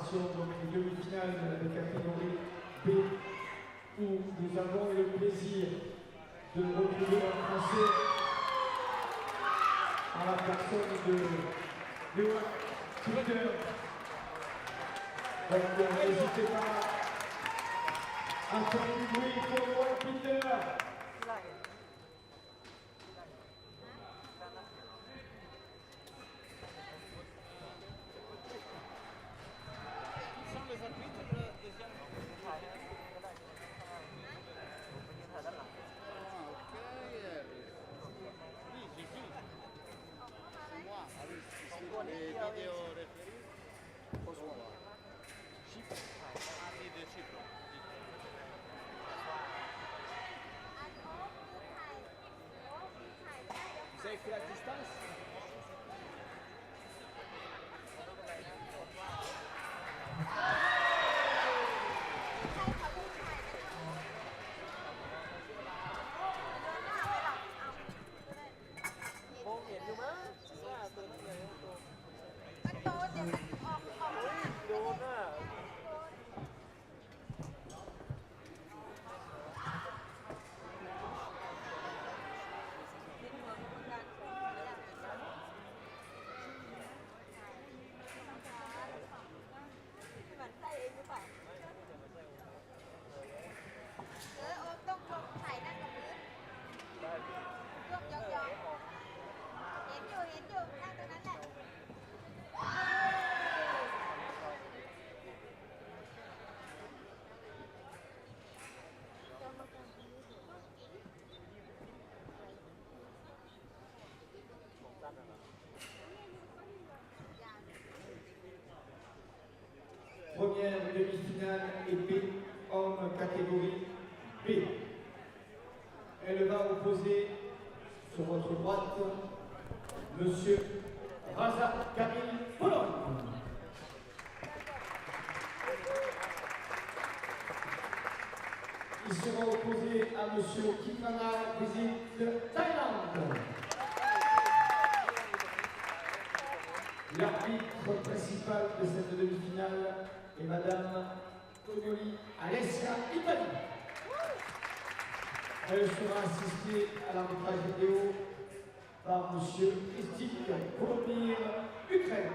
préparation donc les demi-finales de la catégorie B où nous avons eu le plaisir de retrouver un Français en la personne de Twitter. Donc n'hésitez pas à faire du bruit pour Peter. Vous avez fait la distance? Première demi-finale épée homme catégorie B. Elle va opposer sur votre droite Monsieur Raza Kamil Pologne. Il sera opposé à Monsieur Kitmana de Thaïlande. L'arbitre principal de cette demi-finale est Madame Tognoli Alessia Italie. Elle sera assistée à l'arbitrage vidéo par Monsieur Christique Volodymyr Ukraine.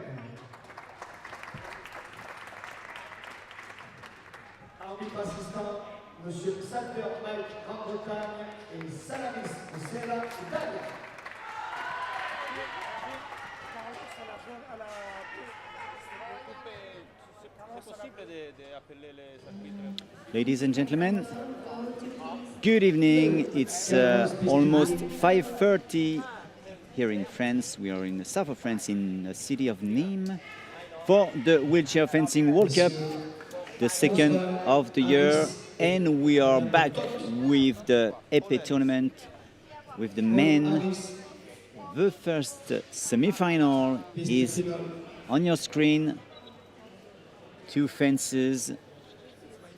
Arbitre assistant, Monsieur Salter Mike Grande-Bretagne et Salamis Sela Italie. Ladies and gentlemen, good evening. It's almost 5:30 here in France. We are in the south of France, in the city of Nîmes, for the Wheelchair Fencing World Cup, the second of the year. And we are back with the Epee tournament with the men. The first semi-final is on your screen. Two fences.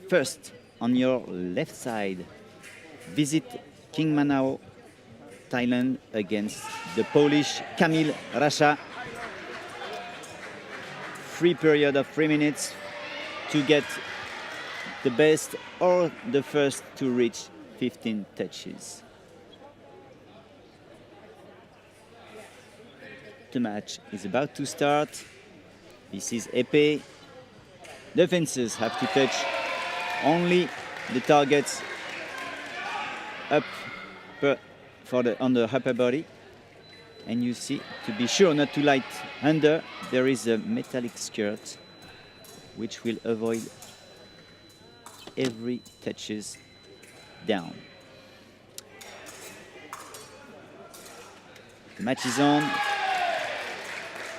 First, on your left side, visit King Manao, Thailand, against the Polish Kamil Rasha. Free period of 3 minutes to get the best or the first to reach 15 touches. The match is about to start. This is Epee. The fencers have to touch only the targets up on the upper body. And you see, to be sure not to light under, there is a metallic skirt which will avoid every touches down. The match is on.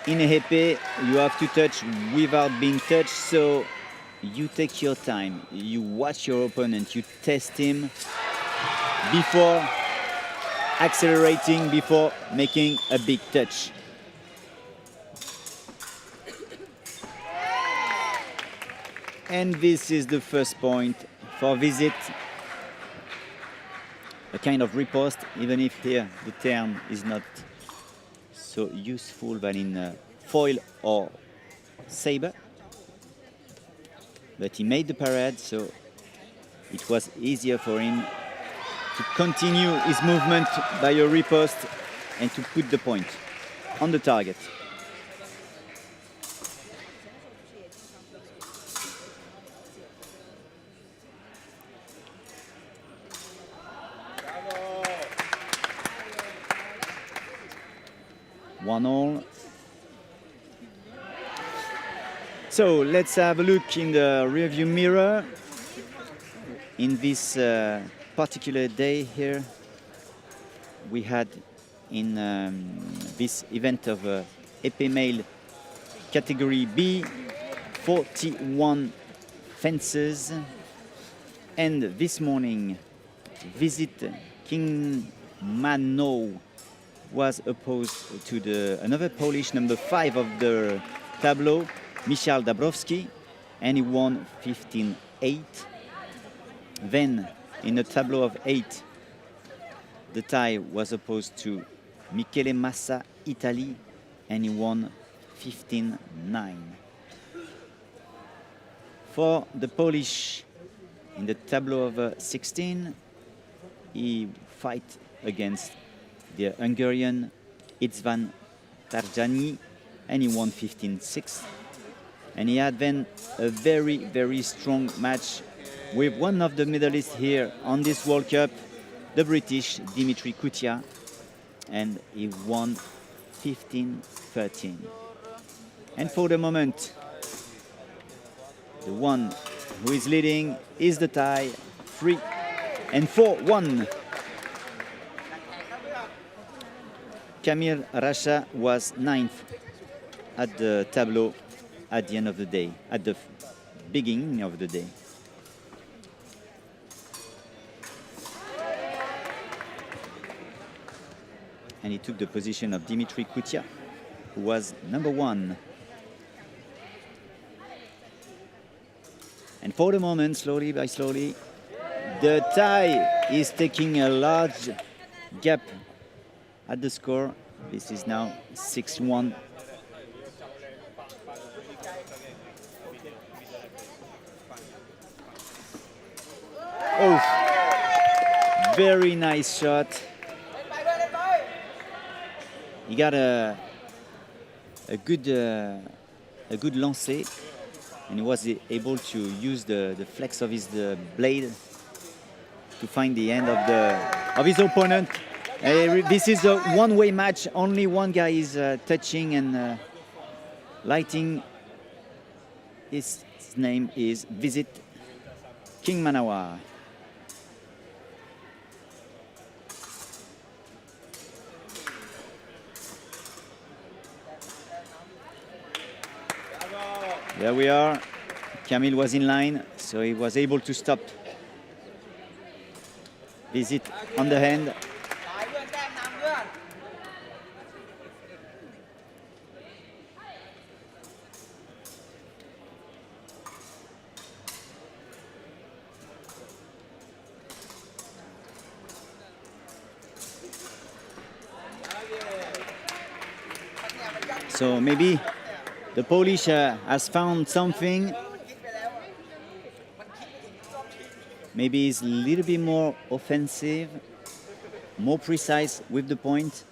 In Epee, you have to touch without being touched, so you take your time. You watch your opponent, you test him before accelerating, before making a big touch. And this is the first point for visit. A kind of riposte, even if here the term is not so useful than in foil or saber. but he made the parade, so it was easier for him to continue his movement by a riposte and to put the point on the target. One all. So let's have a look in the rearview mirror. In this particular day here, we had in this event of Epee male category B 41 fences, and this morning Visit King Mano was opposed to another Polish number 5 of the tableau, Michal Dabrowski, and he won 15-8. Then, in a tableau of 8, the tie was opposed to Michele Massa, Italy, and he won 15-9. For the Polish, in the tableau of 16, he fight against the Hungarian Itzvan Tarjani, and he won 15-6. And he had then a very, very strong match with one of the medalists here on this World Cup, the British Dimitri Kutia, and he won 15-13. And for the moment, the one who is leading is the tie, 3-4-1. Kamil Rasha was 9th at the tableau at the end of the day, at the beginning of the day. And he took the position of Dimitri Kutia, who was number 1. And for the moment, slowly by slowly, the tie is taking a large gap at the score. This is now 6-1. Oh, very nice shot. He got a good lancer, and he was able to use the flex of his blade to find the end of his opponent. This is a one-way match. Only one guy is touching and lighting. His name is Visit King Manawa. There we are. Kamil was in line, so he was able to stop. Visit on the hand. So maybe the Polish has found something. Maybe he's a little bit more offensive, more precise with the point.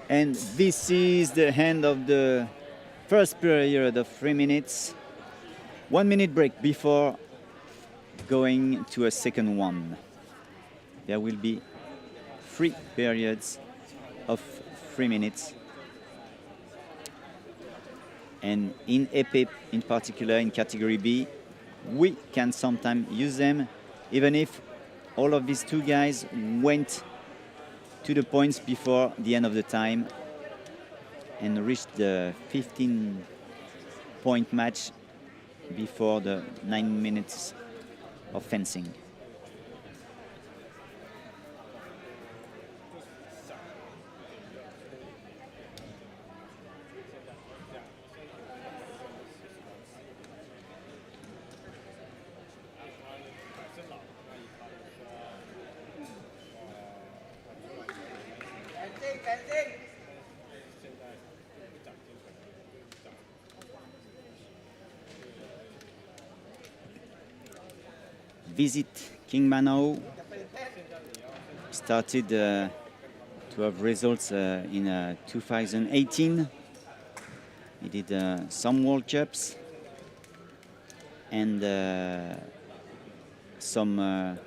And this is the end of the first period of 3 minutes. 1 minute break before going to a second one. There will be 3 periods of 3 minutes. And in Epee, in particular, in category B, we can sometimes use them, even if all of these 2 guys went to the points before the end of the time and reached the 15-point match before the 9 minutes of fencing. visit King Manao. Started to have results in 2018. He did some World Cups and some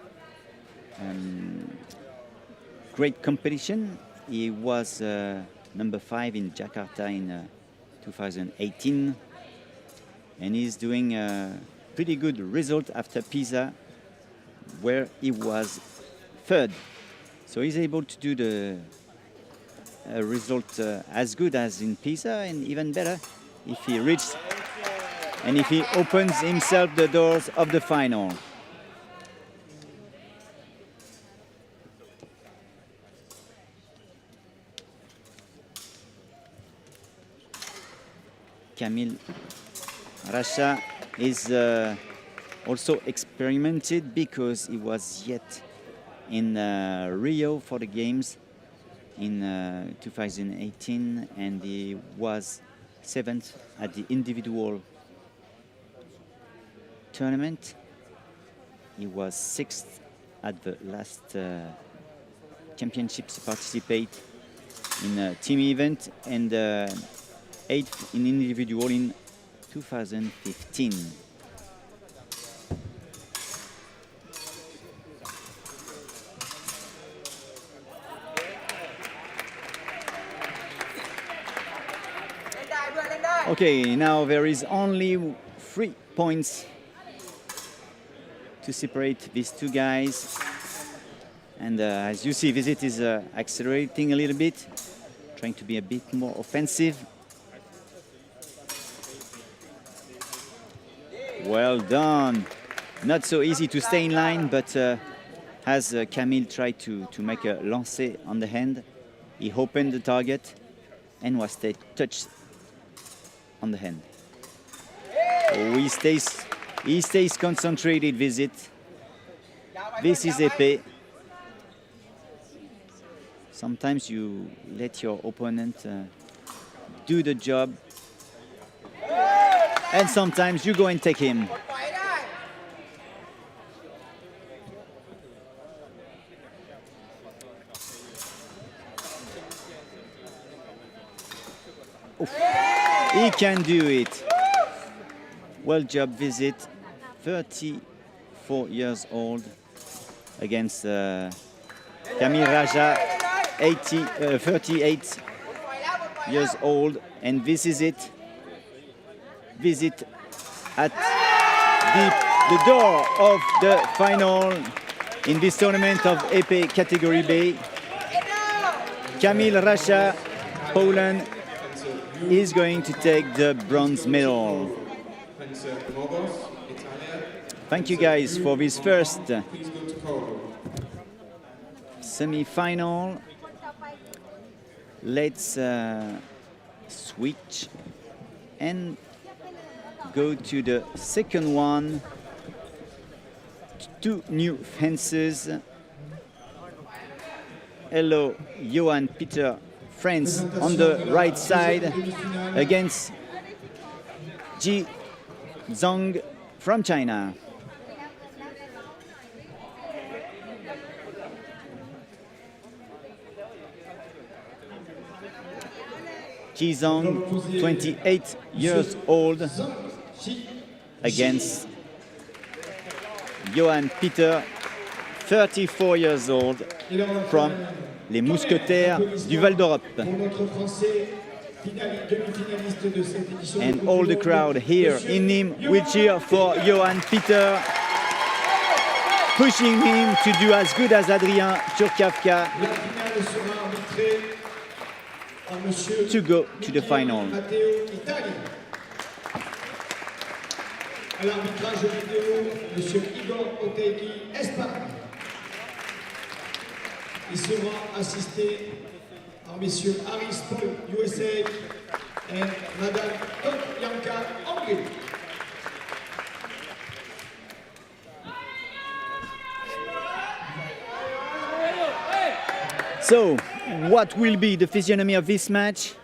great competition. He was number 5 in Jakarta in 2018, and he's doing a pretty good result after Pisa, where he was 3rd. So he's able to do the result as good as in Pisa, and even better if he reaches and if he opens himself the doors of the final. Camille Racha is also experimented because he was yet in Rio for the games in 2018, and he was 7th at the individual tournament. He was 6th at the last championships to participate in a team event, and 8th in individual in 2015. Okay, now there is only 3 points to separate these two guys, and as you see, Visit is accelerating a little bit, trying to be a bit more offensive. Well done. Not so easy to stay in line, but as Camille tried to make a lancer on the hand, he opened the target and was touched on the hand. Oh, he stays concentrated, Visit. This is Epee. Sometimes you let your opponent do the job, and sometimes you go and take him. Oof. He can do it. Well job, Visit. 34 years old against Camille Racha, 38 years old, and this is it. Visit at the door of the final in this tournament of Epee category B. Camille Racha, Poland, is going to take the bronze medal. Thank you guys for this first semi-final. Let's switch and go to the second one. 2 new fences. Hello, Johan Peter, France on the right side against Ji Zhang from China. Ji Zhang, 28 years old, against Johan Peter, 34 years old, from les Mousquetaires du Val d'Europe. And all the crowd here in Nîmes will cheer for Johan Peter, pushing him to do as good as Adrien Turkavka to go to the final. À l'arbitrage vidéo, M. Igor Otegi, Espagne. Il sera assisté par M. Harris Paul, USA, et Mme Yanka, Hongrie. So, what will be the physiognomy of this match?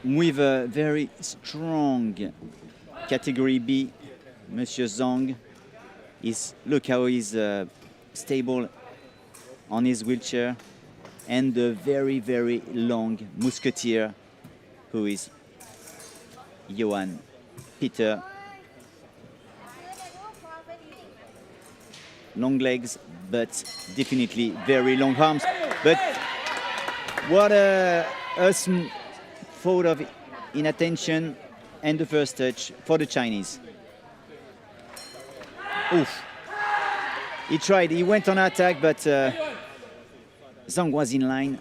With a very strong category B Monsieur Zhang. Look how he's stable on his wheelchair. And the very, very long musketeer, who is Johan Peter. Long legs, but definitely very long arms. But what a photo of inattention and the first touch for the Chinese. Oof. He tried, he went on attack, but Zhang was in line.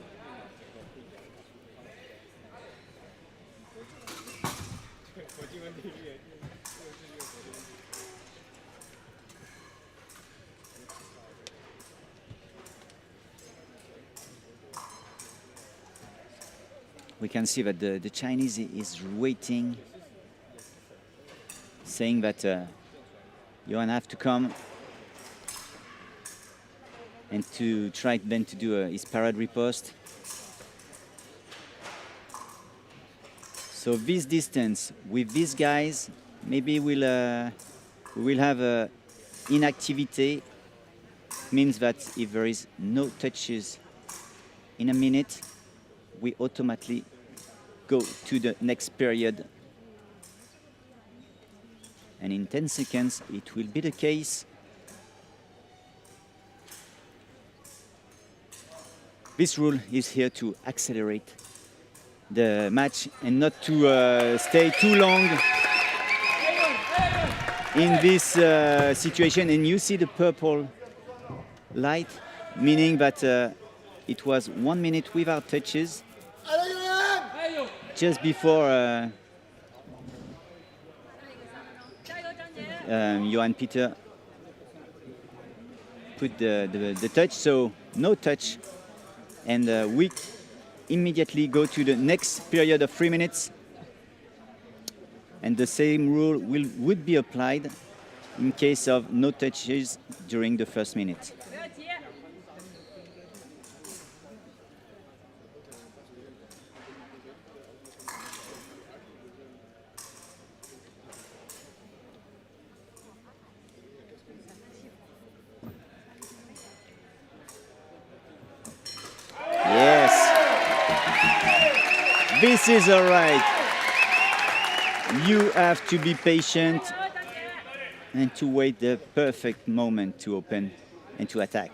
We can see that the Chinese is waiting, saying that Johan have to come and to try then to do his parade riposte. So this distance with these guys, maybe we will have inactivity. Means that if there is no touches in a minute, we automatically go to the next period. And in 10 seconds, it will be the case. This rule is here to accelerate the match and not to stay too long in this situation. And you see the purple light, meaning that it was 1 minute without touches. Just before Johan Peter put the touch, so no touch. And we immediately go to the next period of 3 minutes. And the same rule would be applied in case of no touches during the first minute. This is all right. You have to be patient and to wait the perfect moment to open and to attack.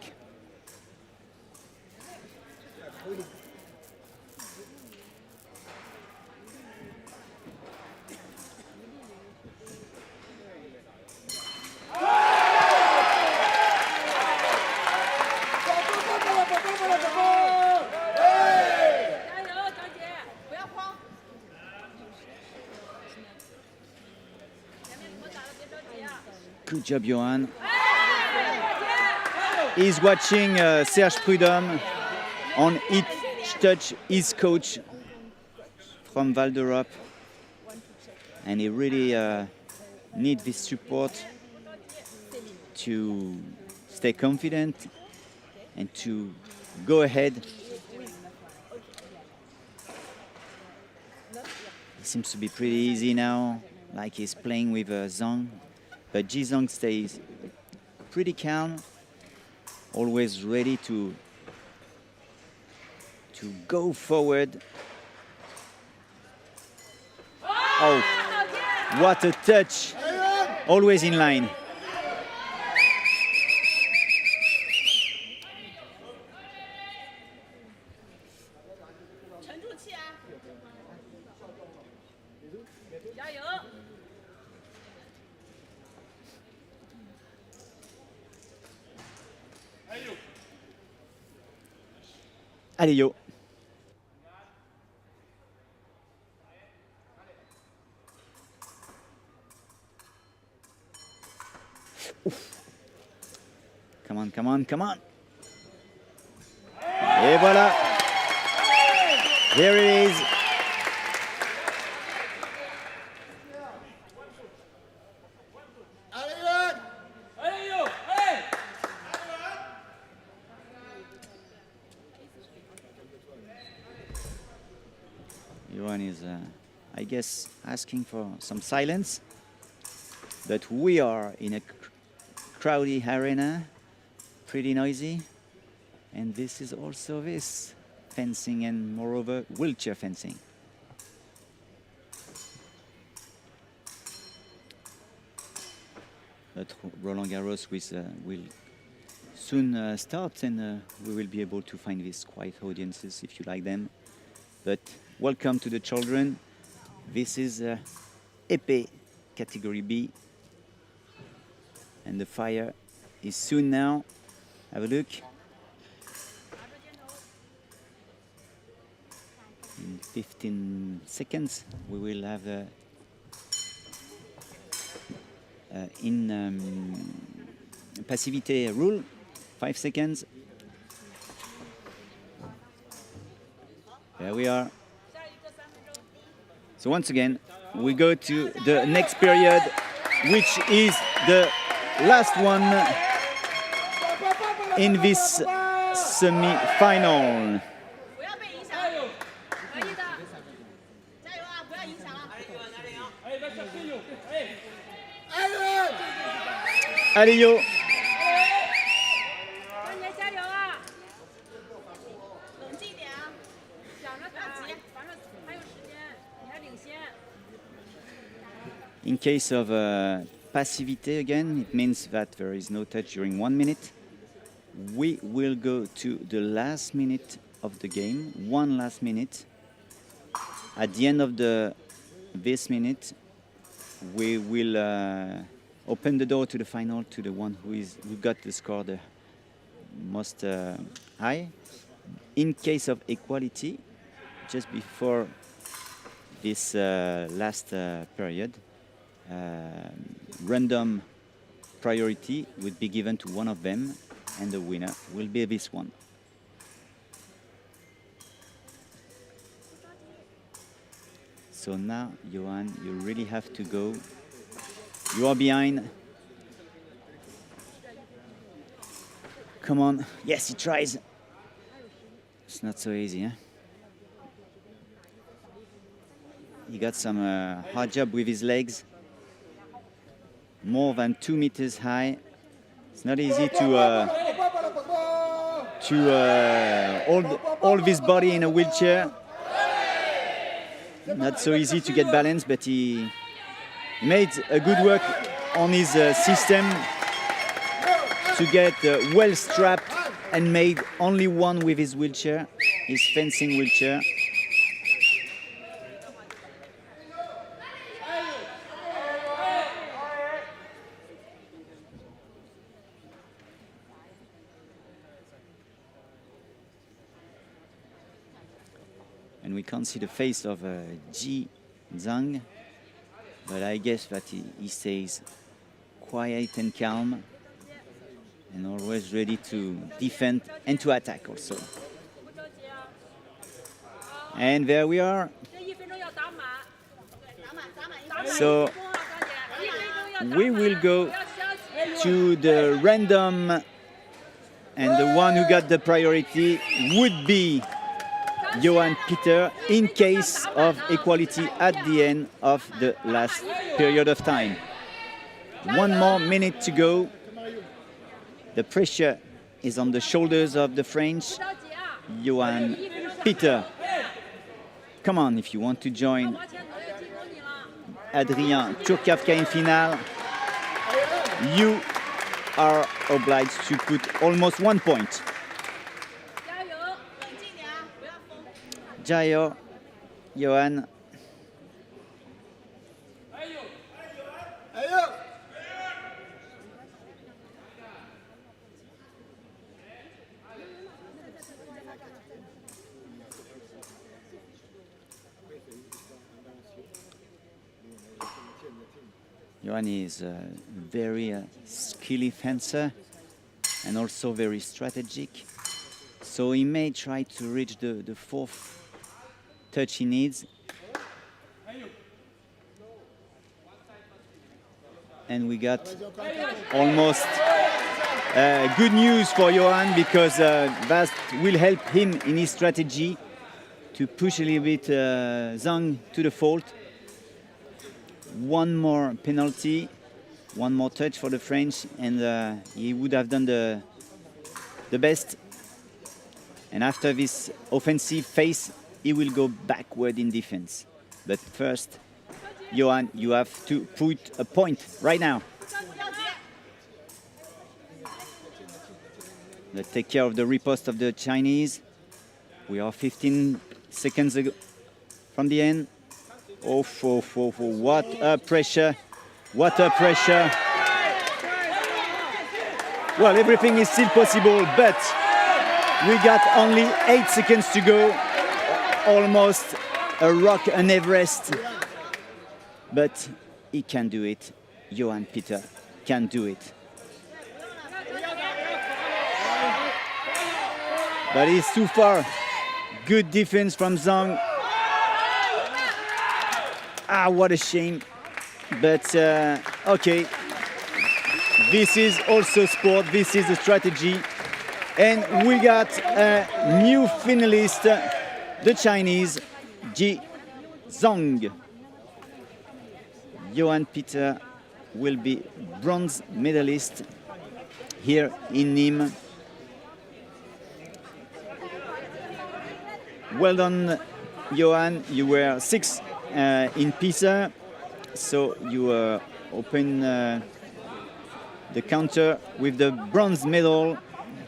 Good job, Johan. He's watching Serge Prudhomme on each touch, his coach from Val d'Europe. And he really needs this support to stay confident and to go ahead. It seems to be pretty easy now, like he's playing with Zhang. But Ji Zhang stays pretty calm, always ready to go forward. Oh, what a touch! Always in line. Allez, yo. Ouf. Come on, come on, come on. Et voilà. There it is. Johan is, I guess, asking for some silence. But we are in a crowded arena, pretty noisy. And this is also this fencing and moreover wheelchair fencing. But Roland Garros will soon start, and we will be able to find these quiet audiences if you like them. But welcome to the children. This is Epee category B, and the fire is soon now. Have a look. In 15 seconds we will have passivité rule. 5 seconds. There we are. So once again we go to the next period, which is the last one in this semi-final. Allez yo! In case of passivité again, it means that there is no touch during 1 minute. We will go to the last minute of the game, one last minute. At the end of this minute, we will open the door to the final to the one who got the score the most high. In case of equality, just before this last period, random priority would be given to one of them, and the winner will be this one. So now, Johan, you really have to go. You are behind. Come on. Yes, he tries. It's not so easy, huh? He got some hard job with his legs. More than 2 meters high. It's not easy to hold this body in a wheelchair. Not so easy to get balance, but he made a good work on his system to get well strapped and made only one with his wheelchair, his fencing wheelchair. And we can't see the face of Ji Zhang, but I guess that he stays quiet and calm and always ready to defend and to attack also. And there we are. So we will go to the random, and the one who got the priority would be Johan Peter, in case of equality at the end of the last period of time. 1 more minute to go. The pressure is on the shoulders of the French. Johan Peter, come on if you want to join Adrien Turkavka in final. You are obliged to put almost 1 point. Jayo, Johan. Johan is a very skilly fencer and also very strategic. So he may try to reach the 4th touch he needs. And we got almost good news for Johan, because that will help him in his strategy to push a little bit Zhang to the fault. 1 more penalty One more touch for the French, and he would have done the best. And after this offensive phase, he will go backward in defense. But first, Johan, you have to put a point right now. Let's take care of the riposte of the Chinese. We are 15 seconds ago from the end. Oh, what a pressure. What a pressure. Well, everything is still possible, but we got only 8 seconds to go. Almost a rock, an Everest. But he can do it. Johan Peter can do it. But he's too far. Good defense from Zhang. Ah, what a shame. But okay. This is also sport. This is a strategy. And we got a new finalist, the Chinese, Ji Zhang. Johan Peter will be bronze medalist here in Nîmes. Well done, Johan. You were 6th in Pisa, so you open the counter with the bronze medal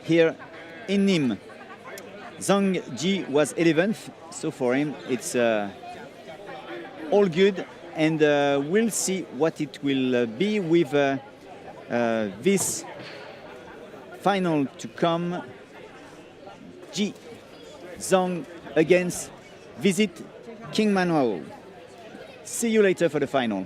here in Nîmes. Zhang Ji was 11th, so for him it's all good, and we'll see what it will be with this final to come. Ji Zhang against Visit King Manuel. See you later for the final.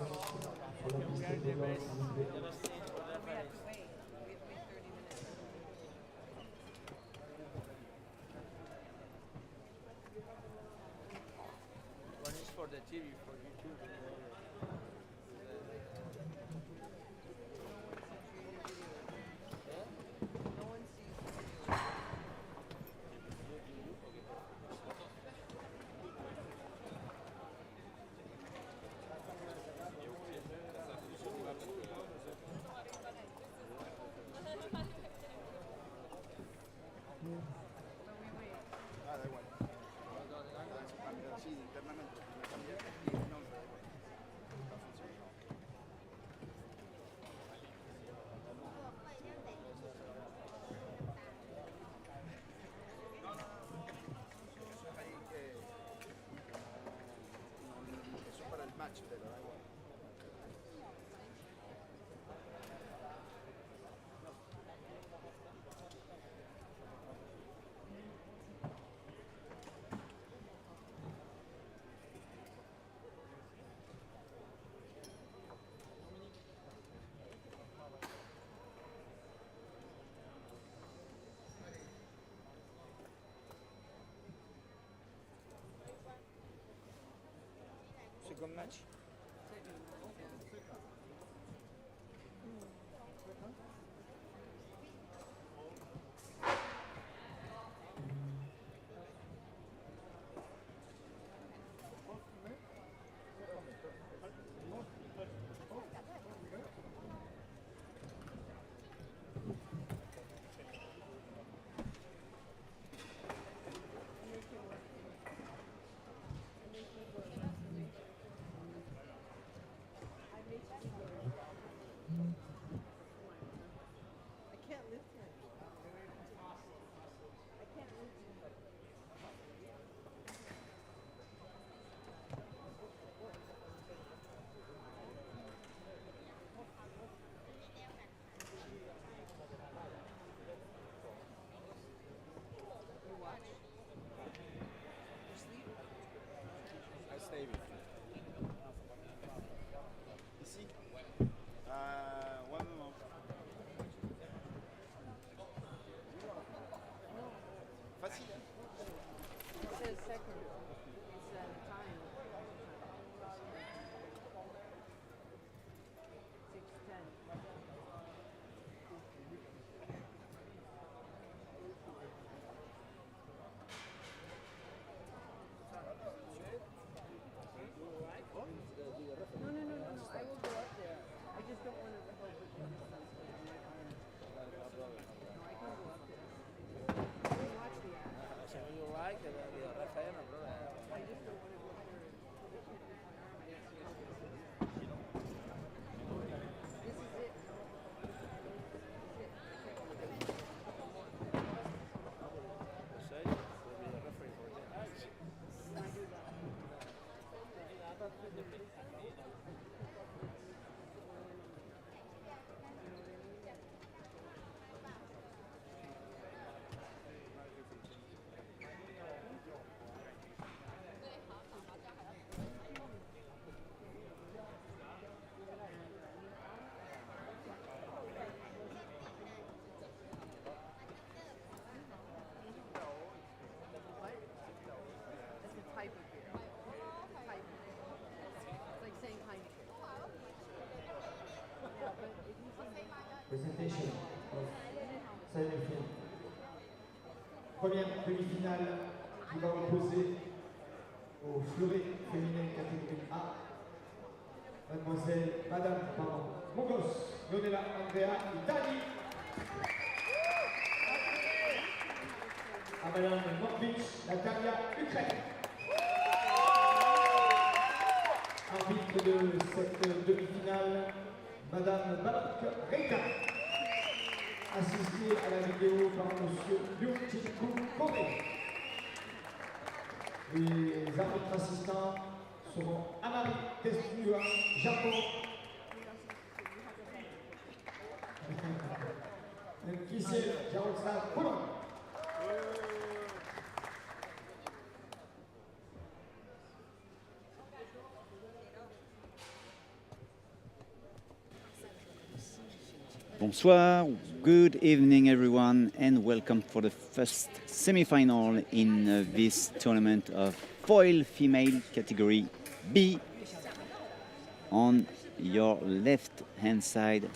sur la piste de golf, s'il vous plaît. One is for the TV, for YouTube. Ah, da igual. Sí, internamente. Cambiar el nombre. Va a funcionar. Eso es ahí que... eso es para el match, pero da igual. Second match. Ici. Ouais, non. Facile. It says second. It's time. 6:10. No. I will go up there. I just don't want to hold it in distance. No, I can go up there. I can watch the act. So you like the Rafael, no problem. I just don't want to go up there and hold it in my arm. I have to hold it. This is it. Say, will be a referee for them. I do that. That's a type of beer. Type. It's like saying Heineken. Yeah, but if you say Presentation of semi-final. Première demi-finale qui va opposer aux fleurets féminines catégorie A. Madame Mongos, Leonela Andrea, Italie. À Madame Norvich, Natalia, Ukraine. Arbitre de cette demi-finale, Madame Balok Reika. Assisté à la vidéo par Monsieur Liu Chinku Corée. Les arbitres assistants seront Amari Testua, Japon. Kissé, Jarosław, Pologne. Bonsoir, good evening everyone, and welcome for the first semi-final in this tournament of foil female category B. On your left hand side,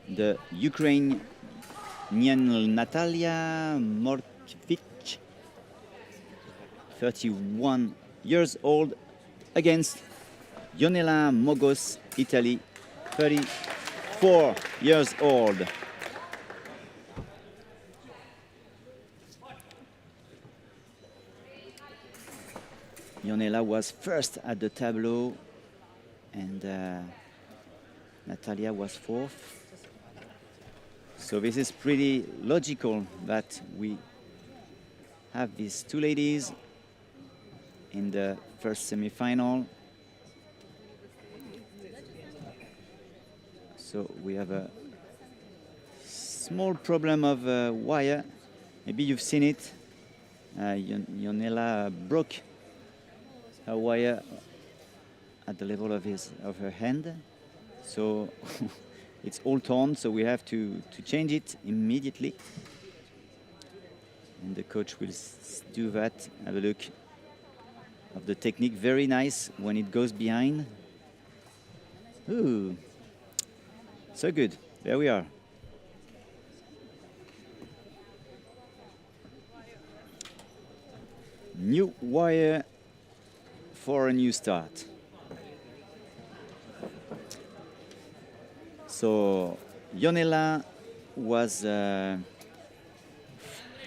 the Ukrainian Natalia Morkvich, 31 years old, against Ionela Mogos, Italy, 34 years old. Ionela was first at the tableau, and Natalia was fourth. So this is pretty logical that we have these two ladies in the first semi-final. So we have a small problem of wire. Maybe you've seen it. Ionela broke her wire at the level of her hand. So it's all torn, so we have to change it immediately. And the coach will do that. Have a look of the technique. Very nice when it goes behind. Ooh. So good. There we are. New wire for a new start. So Ionela was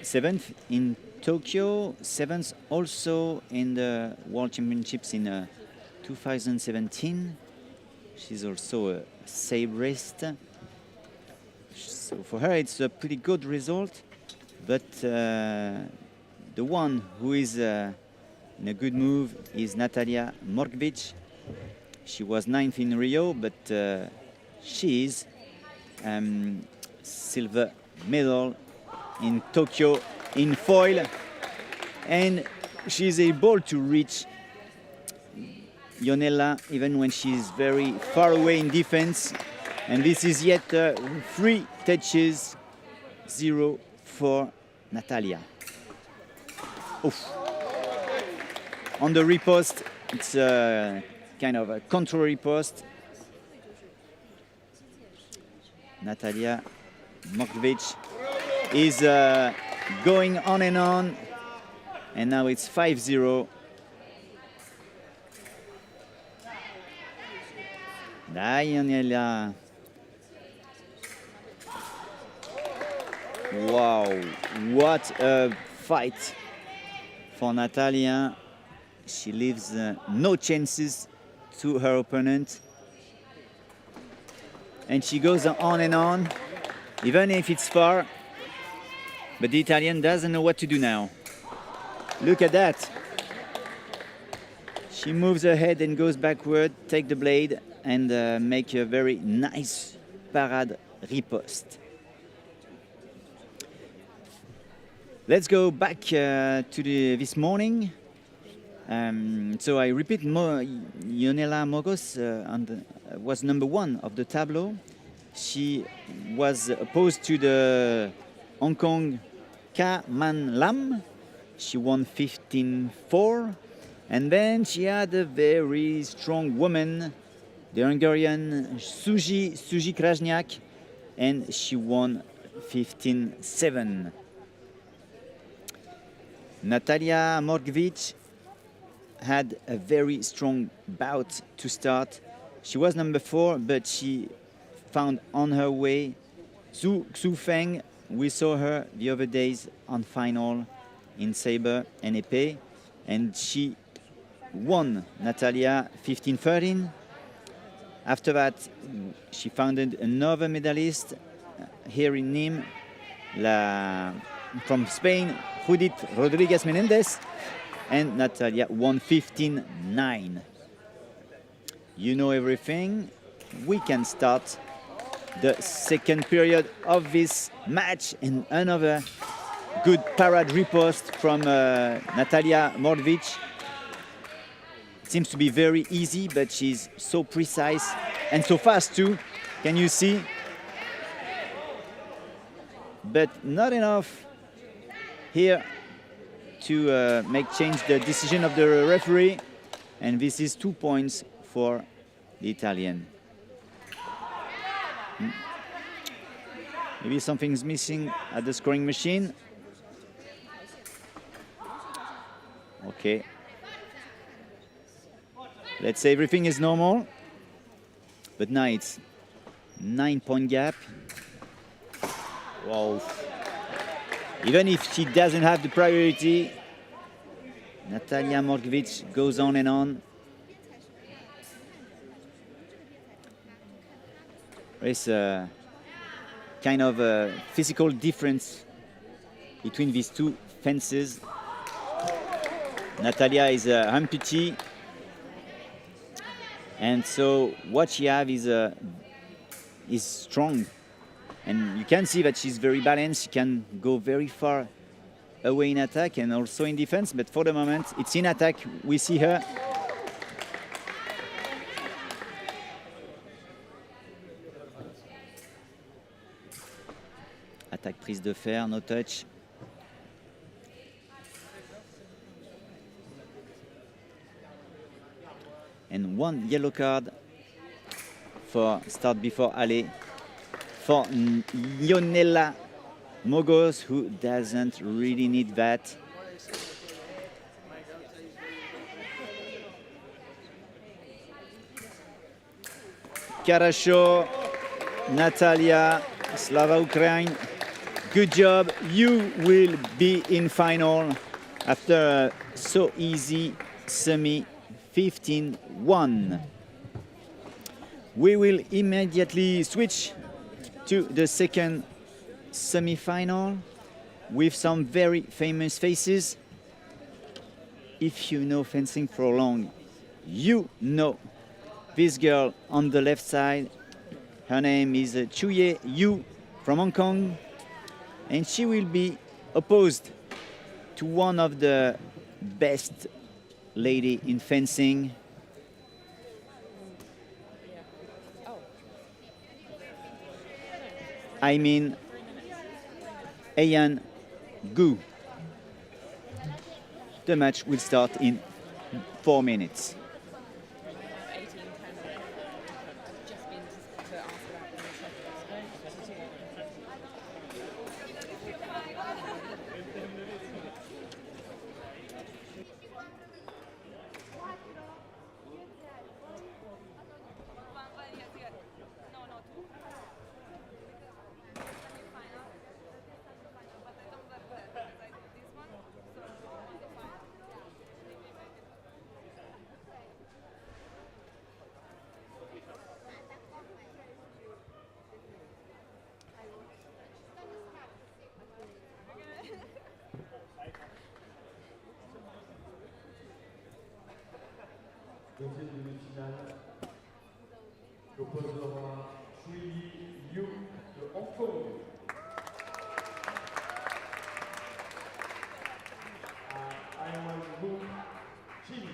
seventh in Tokyo, seventh also in the World Championships in 2017. She's also a sabrist. So for her it's a pretty good result, but the one who is in a good move is Natalia Morkvich. She was ninth in Rio, but she's silver medal in Tokyo in foil, and she's able to reach Ionela even when she's very far away in defense. And this is yet 3 touches, 0 for Natalia. Oof. On the riposte, it's a kind of a control riposte. Natalia Morkvich is going on, and now it's 5-0. Ionela. Wow, what a fight for Natalia. She leaves no chances to her opponent. And she goes on, even if it's far. But the Italian doesn't know what to do now. Look at that. She moves ahead and goes backward, take the blade, and make a very nice parade riposte. Let's go back to this morning. So I repeat, Ionela Mogos was number 1 of the tableau. She was opposed to the Hong Kong Ka Man Lam. She won 15-4. And then she had a very strong woman, the Hungarian Suji Krajniak, and she won 15-7. Natalia Morkvich had a very strong bout to start. She was number 4, but she found on her way Xu Feng. We saw her the other days on final in sabre and epee, and she won Natalia 15-13. After that, she found another medalist here in Nîmes, from Spain, Judith Rodriguez Menendez, and Natalia won 15-9. You know everything. We can start the second period of this match, and another good parade riposte from Natalia Morkvich. It seems to be very easy, but she's so precise and so fast too. Can you see? but not enough here to make change the decision of the referee. And this is 2 points for the Italian. Maybe something's missing at the scoring machine. Okay. Let's say everything is normal. But now it's 9-point gap. Wow. Even if she doesn't have the priority, Natalia Morkovic goes on and on. There's a kind of a physical difference between these two fences. Natalia is an amputee, and so what she has is strong, and you can see that she's very balanced. She can go very far away in attack and also in defense, but for the moment it's in attack. We see her. Attaque prise de fer, no touch. And one yellow card for start before alley for Lionela Mogos, who doesn't really need that. Karasho, Natalia, Slava Ukraine, good job. You will be in final after a so easy semi 15-1. We will immediately switch to the second semi-final with some very famous faces. If you know fencing for long, you know this girl on the left side. Her name is Chuye Yu from Hong Kong, and she will be opposed to one of the best lady in fencing. I mean Ayan Gu. The match will start in 4 minutes. Deuxième demi-finale l'opposera Shui Yu de Hong Kong à IWAS Chine.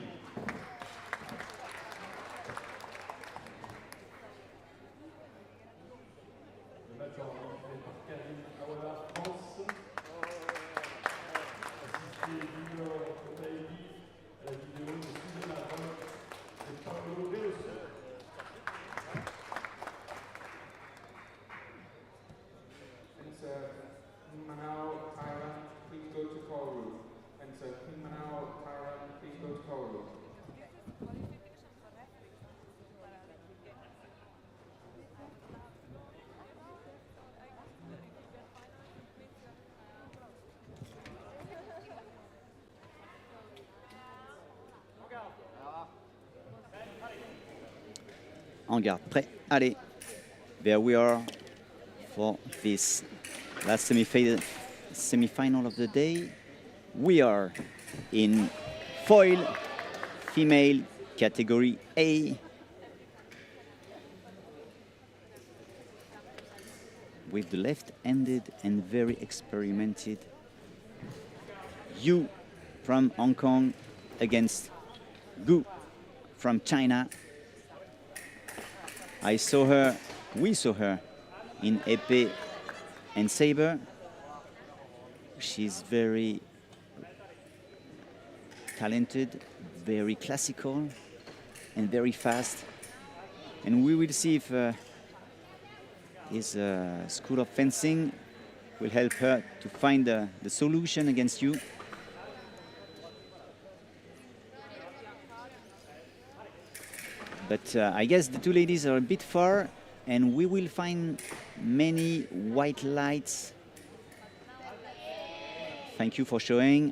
Le match sera fait par Karim Awala France, assisté Junior Kotaïdi à la vidéo de Suzanne Arron et Pablo Veloso. And Queen Manao, Thailand, please go to call room. And Queen Manao, Thailand, please go to call room. En garde, prêt, allez. There we are for this last semi-final of the day. We are in foil female category A with the left-handed and very experimented Yu from Hong Kong against Gu from China. We saw her in Epee and Sabre. She's very talented, very classical, and very fast. And we will see if his school of fencing will help her to find the solution against you. But I guess the two ladies are a bit far, and we will find many white lights. Thank you for showing.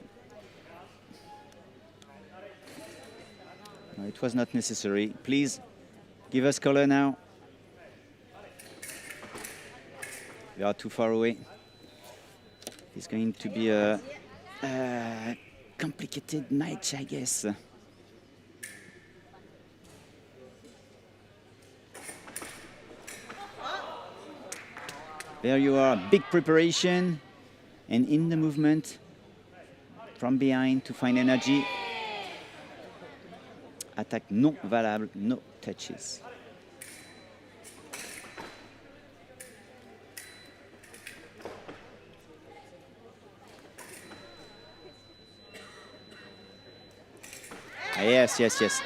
No, it was not necessary. Please give us color now. We are too far away. It's going to be a complicated match, I guess. There you are, big preparation, and in the movement from behind to find energy. Attack non valable, no touches. Yes, yes, yes.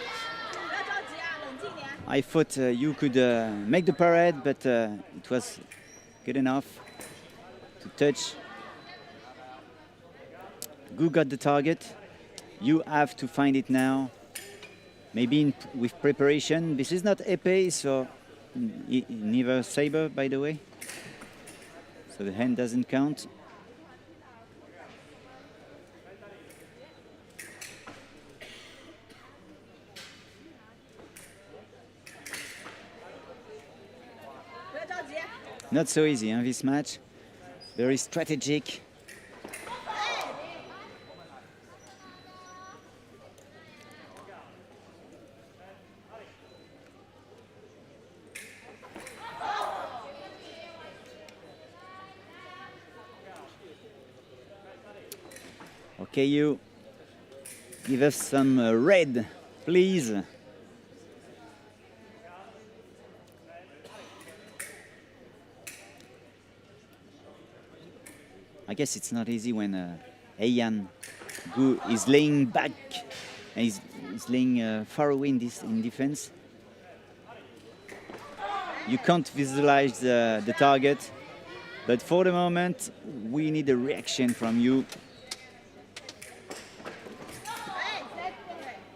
I thought you could make the parade, but it was good enough to touch. Gu got the target. You have to find it now. Maybe with preparation. This is not epee, so neither saber, by the way. So the hand doesn't count. Not so easy, huh, this match. Very strategic. Okay, you give us some red, please. I guess it's not easy when Ayan Gu is laying back and is laying far away in defense. You can't visualize the target, but for the moment we need a reaction from you.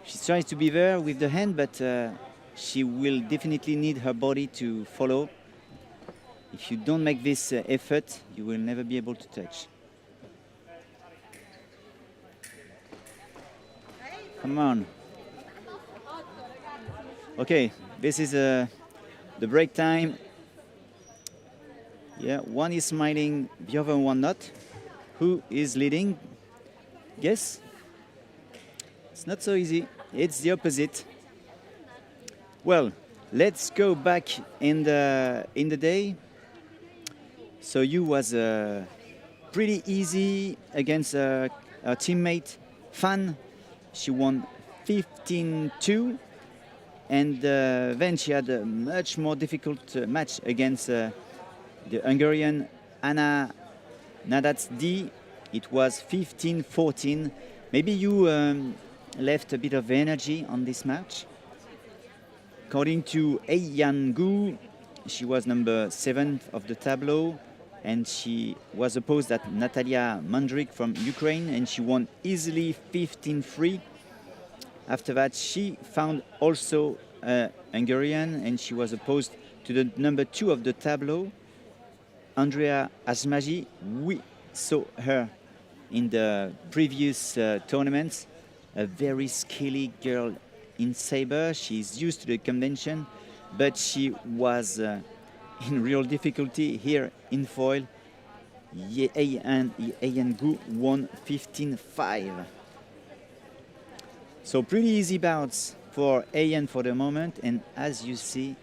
She tries to be there with the hand, but she will definitely need her body to follow. If you don't make this effort, you will never be able to touch. Come on. Okay, this is the break time. Yeah, one is smiling, the other one not. Who is leading? Guess? It's not so easy. It's the opposite. Well, let's go back in the day. So you was pretty easy against her teammate Fan. She won 15-2, and then she had a much more difficult match against the Hungarian Anna Nadats-D. It was 15-14. Maybe you left a bit of energy on this match. According to Ayan Gu, she was number 7 of the tableau, and she was opposed at Natalia Mandryk from Ukraine, and she won easily 15-3. After that, she found also a Hungarian, and she was opposed to the number 2 of the tableau, Andrea Asmagi. We saw her in the previous tournaments, a very skilly girl in saber. She's used to the convention, but she was in real difficulty here in foil. Ayan Gu won 15-5. So pretty easy bouts for Ayan for the moment, and as you see,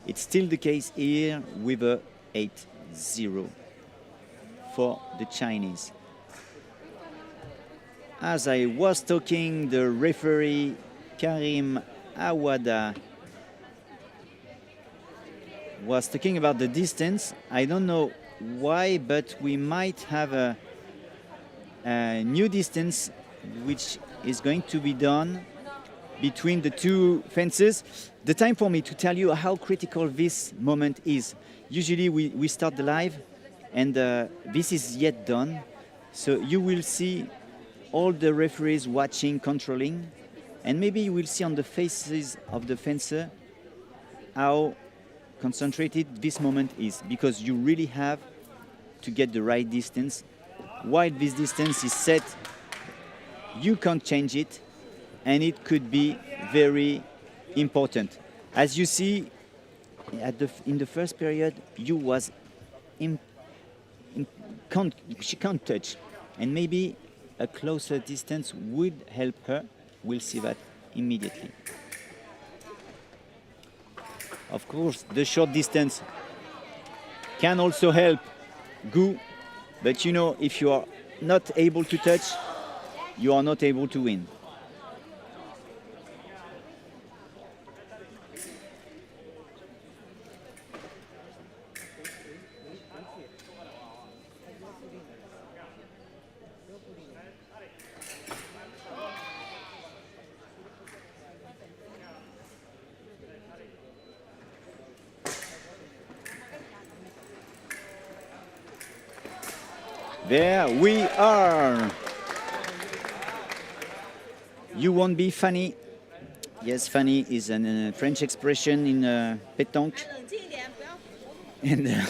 it's still the case here with a 8-0 for the Chinese. As I was talking, the referee Karim Awada was talking about the distance. I don't know why, but we might have a new distance which is going to be done between the two fences. The time for me to tell you how critical this moment is. Usually we start the live and this is yet done. So you will see all the referees watching, controlling, and maybe you will see on the faces of the fencer how concentrated this moment is, because you really have to get the right distance. While this distance is set, you can't change it, and it could be very important. As you see, in the first period, you was she can't touch, and maybe a closer distance would help her. We'll see that immediately. Of course, the short distance can also help Gu, but you know, if you are not able to touch, you are not able to win. There we are. You won't be funny. Yes, funny is a French expression in pétanque. And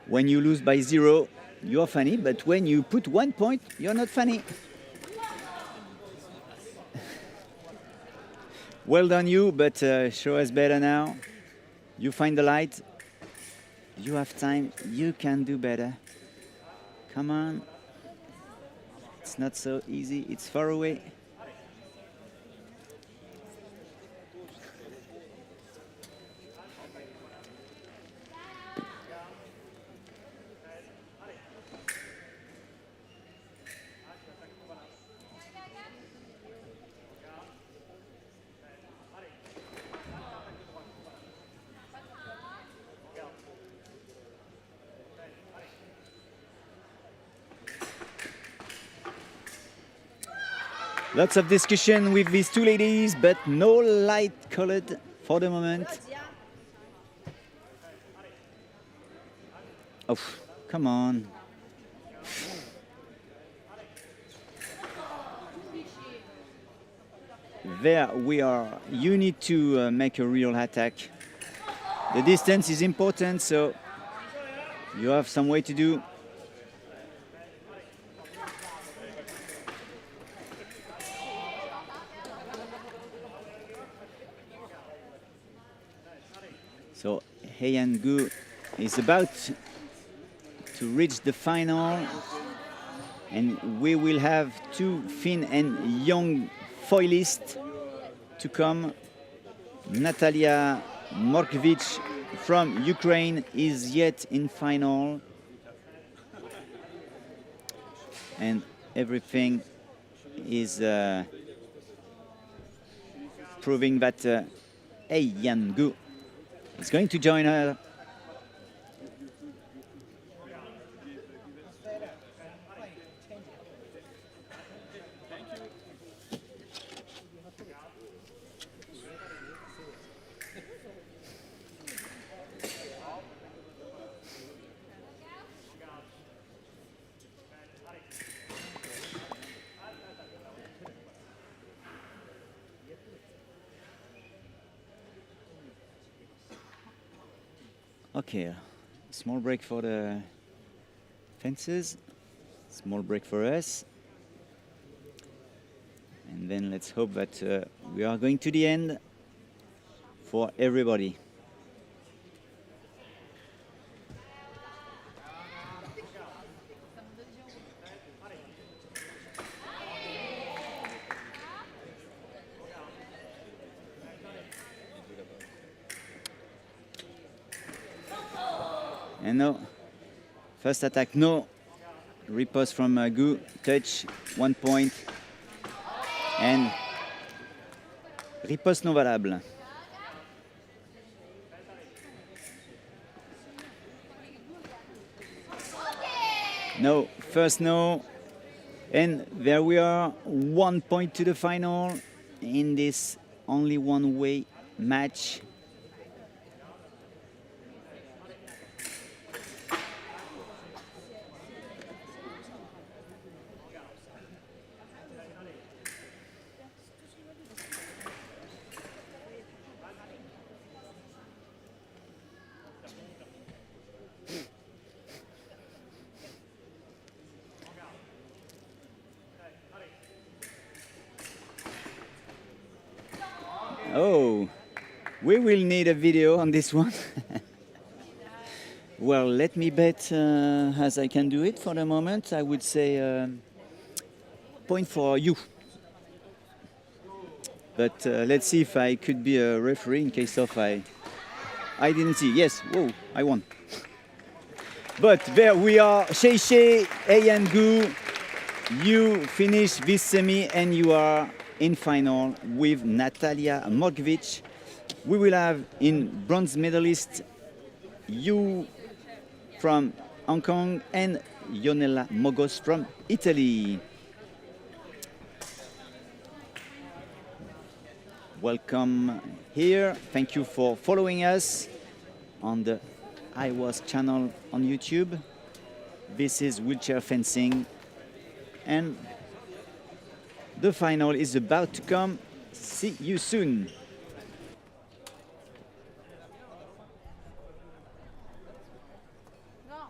when you lose by 0, you are funny. But when you put 1 point, you're not funny. Well done, you. But show us better now. You find the light. You have time. You can do better. Come on. It's not so easy. It's far away. Lots of discussion with these two ladies, but no light colored for the moment. Oh, come on. There we are. You need to make a real attack. The distance is important, so you have some way to do. So Heian Gu is about to reach the final, and we will have two Finn and young foilists to come. Natalia Morkvich from Ukraine is yet in final, and everything is proving that Heian Gu is going to join her. Okay, small break for the fences, small break for us, and then let's hope that we are going to the end for everybody. And no, first attack, no. Riposte from Gu, touch, 1 point. And riposte non valable. No, first no. And there we are, 1 point to the final in this only one-way match. Oh, we will need a video on this one. Well, let me bet as I can do it for the moment. I would say point for you. But let's see if I could be a referee in case of I didn't see. Yes, whoa, I won. But there we are, Sheishe Eyangu. You finish this semi and you are in final with Natalia Mogvic. We will have in bronze medalist you from Hong Kong and Ionela Mogos from Italy. Welcome here. Thank you for following us on the IWAS channel on YouTube. This is wheelchair fencing and the final is about to come. See you soon. No.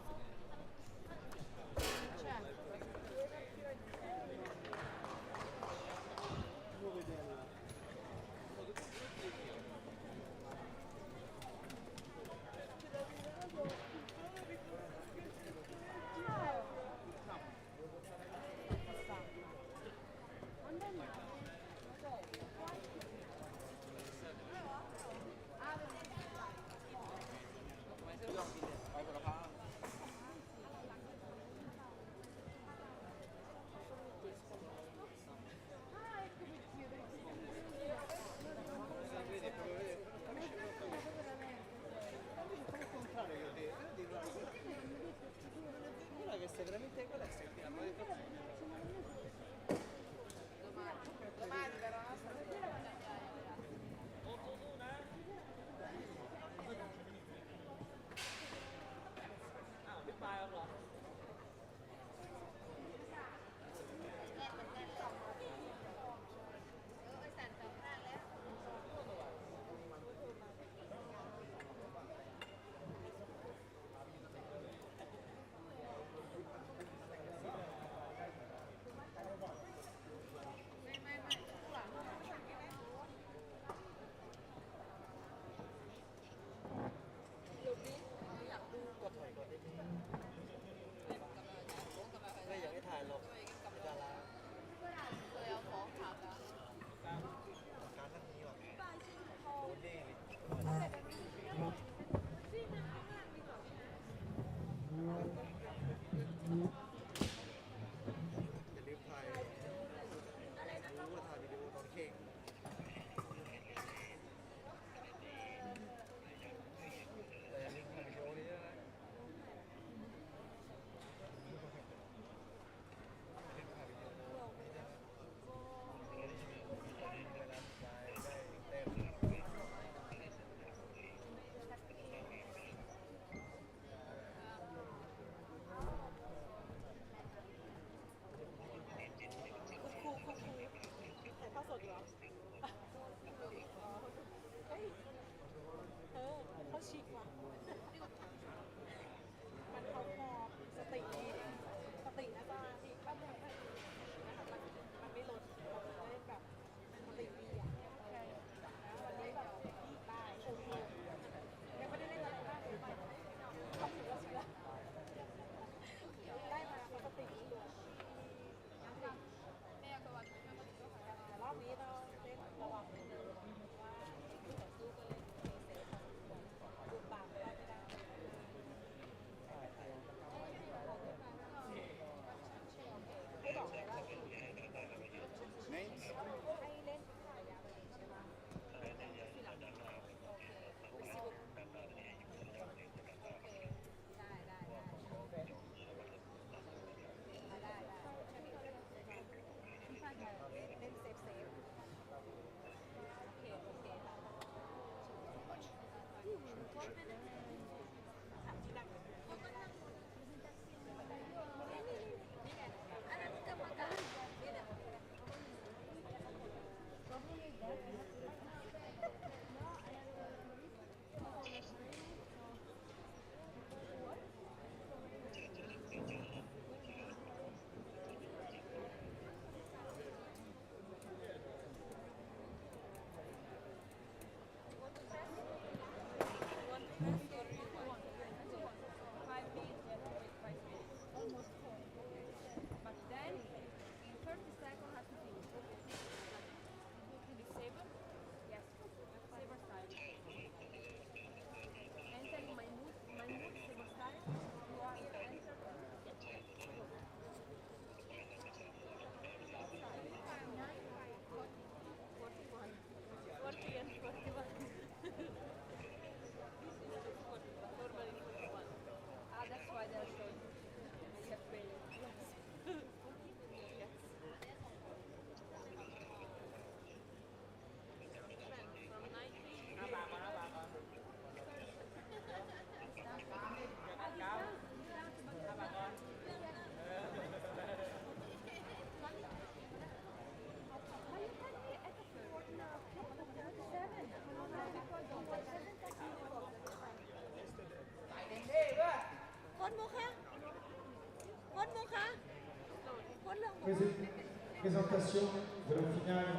Présentation de la finale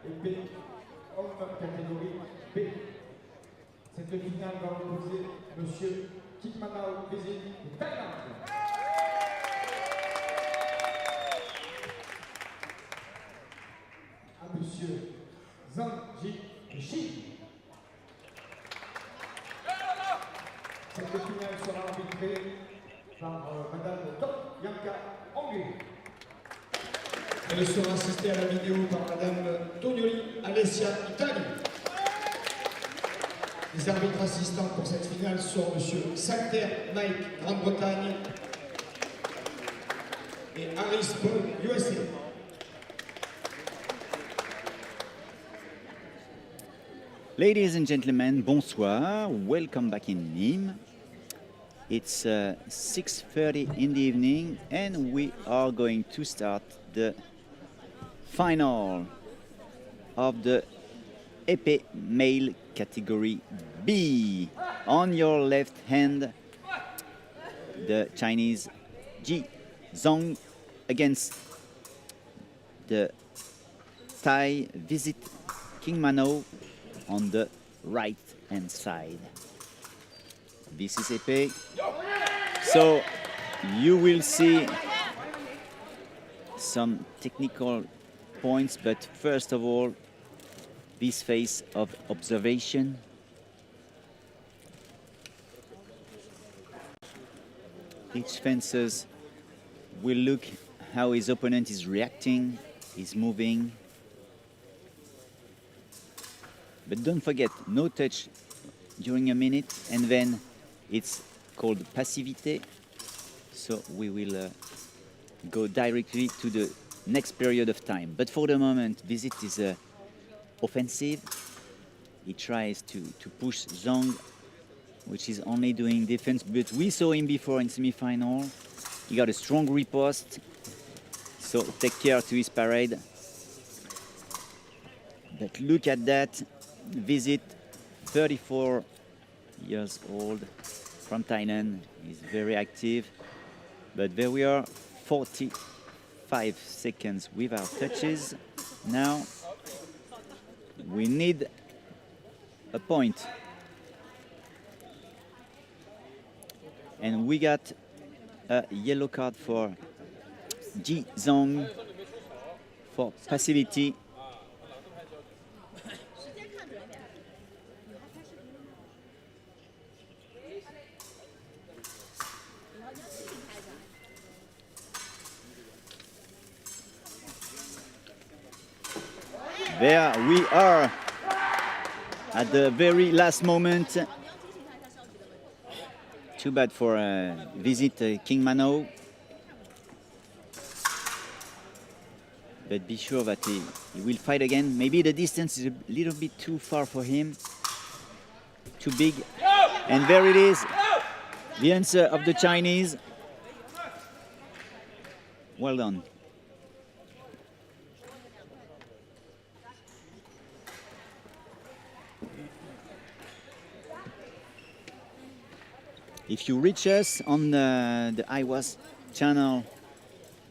épée homme catégorie B. Cette finale va opposer Monsieur Kitmanao Vezini de Thaïlande. À Monsieur Zhang Ji de Chine. Cette finale sera arbitrée par Madame Tok Yanka Hongrie. Elle sera assistée à la vidéo par Madame Tognoli Alessia Italie. Les arbitres assistants pour cette finale sont Monsieur Salter Mike Grande-Bretagne et Harris Paul USA. Ladies and gentlemen, bonsoir. Welcome back in Nîmes. It's 6:30 in the evening and we are going to start the final of the Epee male category B. On your left hand, the Chinese Ji Zhong against the Thai Visit King Mano on the right hand side. This is Epee. So you will see some technical points, but first of all, this phase of observation. Each fencer will look how his opponent is reacting, is moving. But don't forget, no touch during a minute, and then it's called passivité. So we will go directly to the next period of time. But for the moment, Visit is offensive. He tries to push Zhang, which is only doing defense, but we saw him before in semi-final. He got a strong riposte, so take care to his parade. But look at that, Visit, 34 years old, from Thailand. He's very active, but there we are, 45 seconds without touches. Now we need a point. And we got a yellow card for Ji Zhong for passivity. There we are at the very last moment. Too bad for Visit King Mano. But be sure that he will fight again. Maybe the distance is a little bit too far for him. Too big. And there it is. The answer of the Chinese. Well done. If you reach us on the IWAS channel,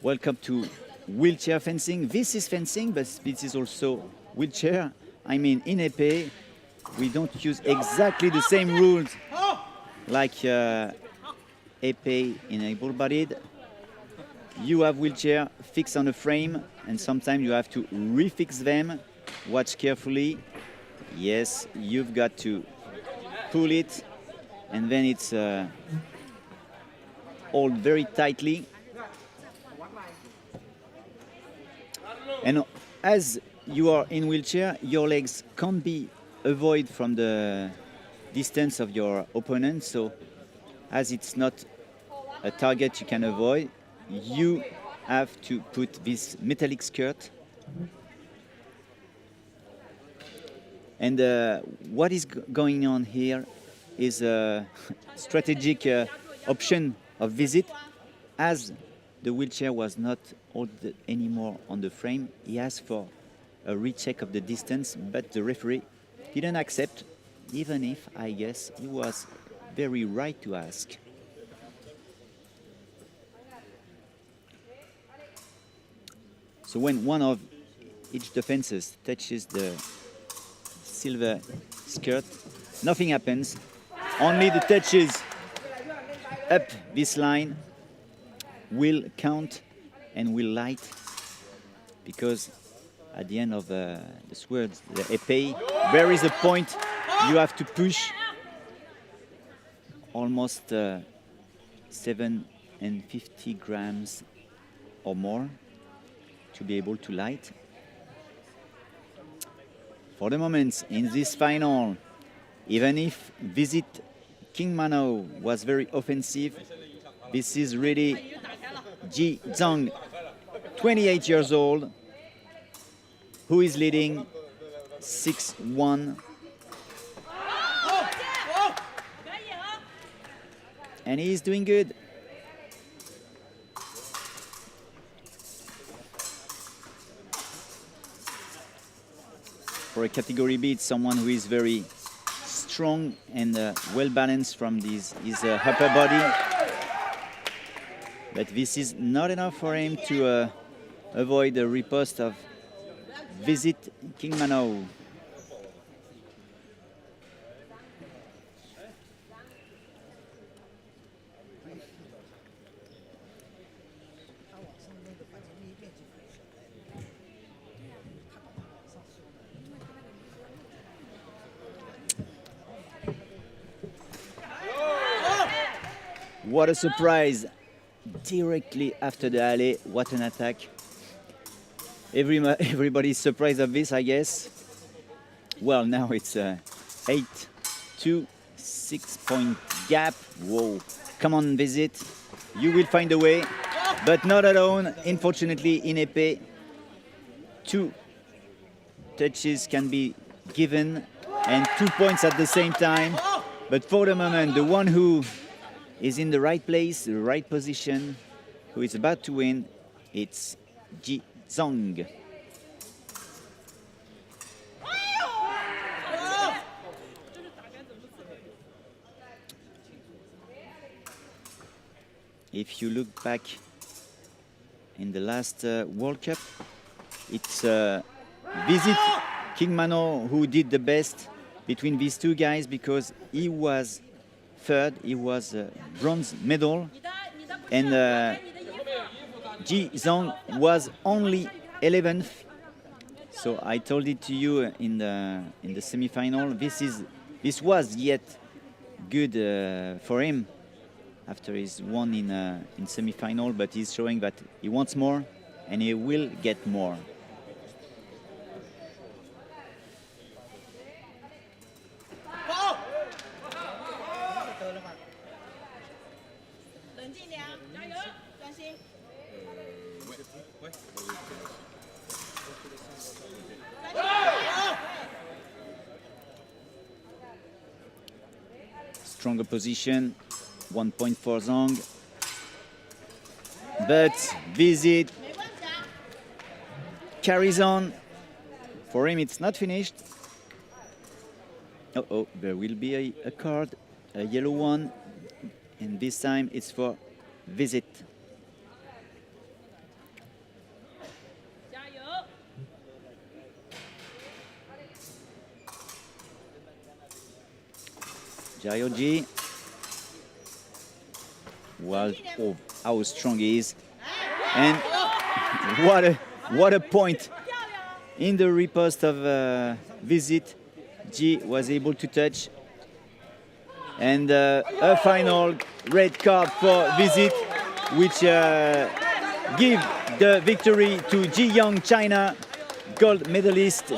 welcome to wheelchair fencing. This is fencing, but this is also wheelchair. I mean, in Epee, we don't use exactly the same rules like Epee in able-bodied. You have wheelchair fixed on a frame, and sometimes you have to refix them. Watch carefully. Yes, you've got to pull it, and then it's hold very tightly. And as you are in wheelchair, your legs can't be avoided from the distance of your opponent. So as it's not a target you can avoid, you have to put this metallic skirt. And what is going on here is a strategic option of Visit. As the wheelchair was not held anymore on the frame, he asked for a recheck of the distance, but the referee didn't accept, even if I guess he was very right to ask. So when one of each defenses touches the silver skirt, nothing happens. Only the touches up this line will count and will light, because at the end of the sword, the epee, there is a point you have to push almost 750 grams or more to be able to light. For the moment, in this final, even if Visit King Mano was very offensive, this is really Ji Zhang, 28 years old, who is leading 6-1. And he is doing good. For a category B, it's someone who is very strong and well balanced from his upper body. But this is not enough for him to avoid the riposte of Visit King Mano. What a surprise! Directly after the alley, what an attack. Everybody's surprised of this, I guess. Well, now it's a 8-2, 6-point gap. Whoa, come on, Visit. You will find a way, but not alone. Unfortunately, in Epee, 2 touches can be given and 2 points at the same time. But for the moment, the one who is in the right place, the right position, who is about to win, it's Ji Zhang. If you look back in the last World Cup, it's Visit King Mano who did the best between these two guys, because he was third, he was a bronze medal, and Ji Zhang was only 11th. So I told it to you in the semi-final. This was yet good for him after he's won in semi-final, but he's showing that he wants more and he will get more. Stronger position, 1 point for Zhang. But Visit carries on. For him, it's not finished. Oh, there will be a card, a yellow one, and this time it's for Visit. Jayoji. Well, oh, how strong he is. And what a point. In the riposte of Visit, Ji was able to touch. And a final red card for Visit, which give the victory to Ji Young, China, gold medalist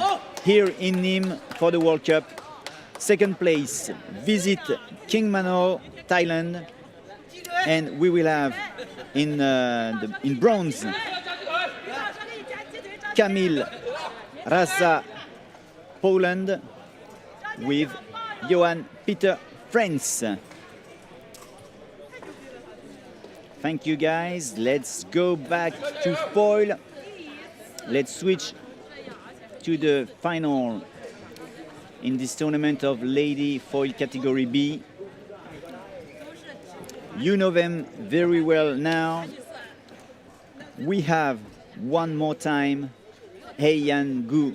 here in Nîmes for the World Cup. Second place, Visit King Mano, Thailand. And we will have in bronze, Kamil Raza, Poland, with Johan Peter, France. Thank you, guys. Let's go back to foil. Let's switch to the final in this tournament of Lady Foil Category B. You know them very well now. We have one more time. Heian Gu,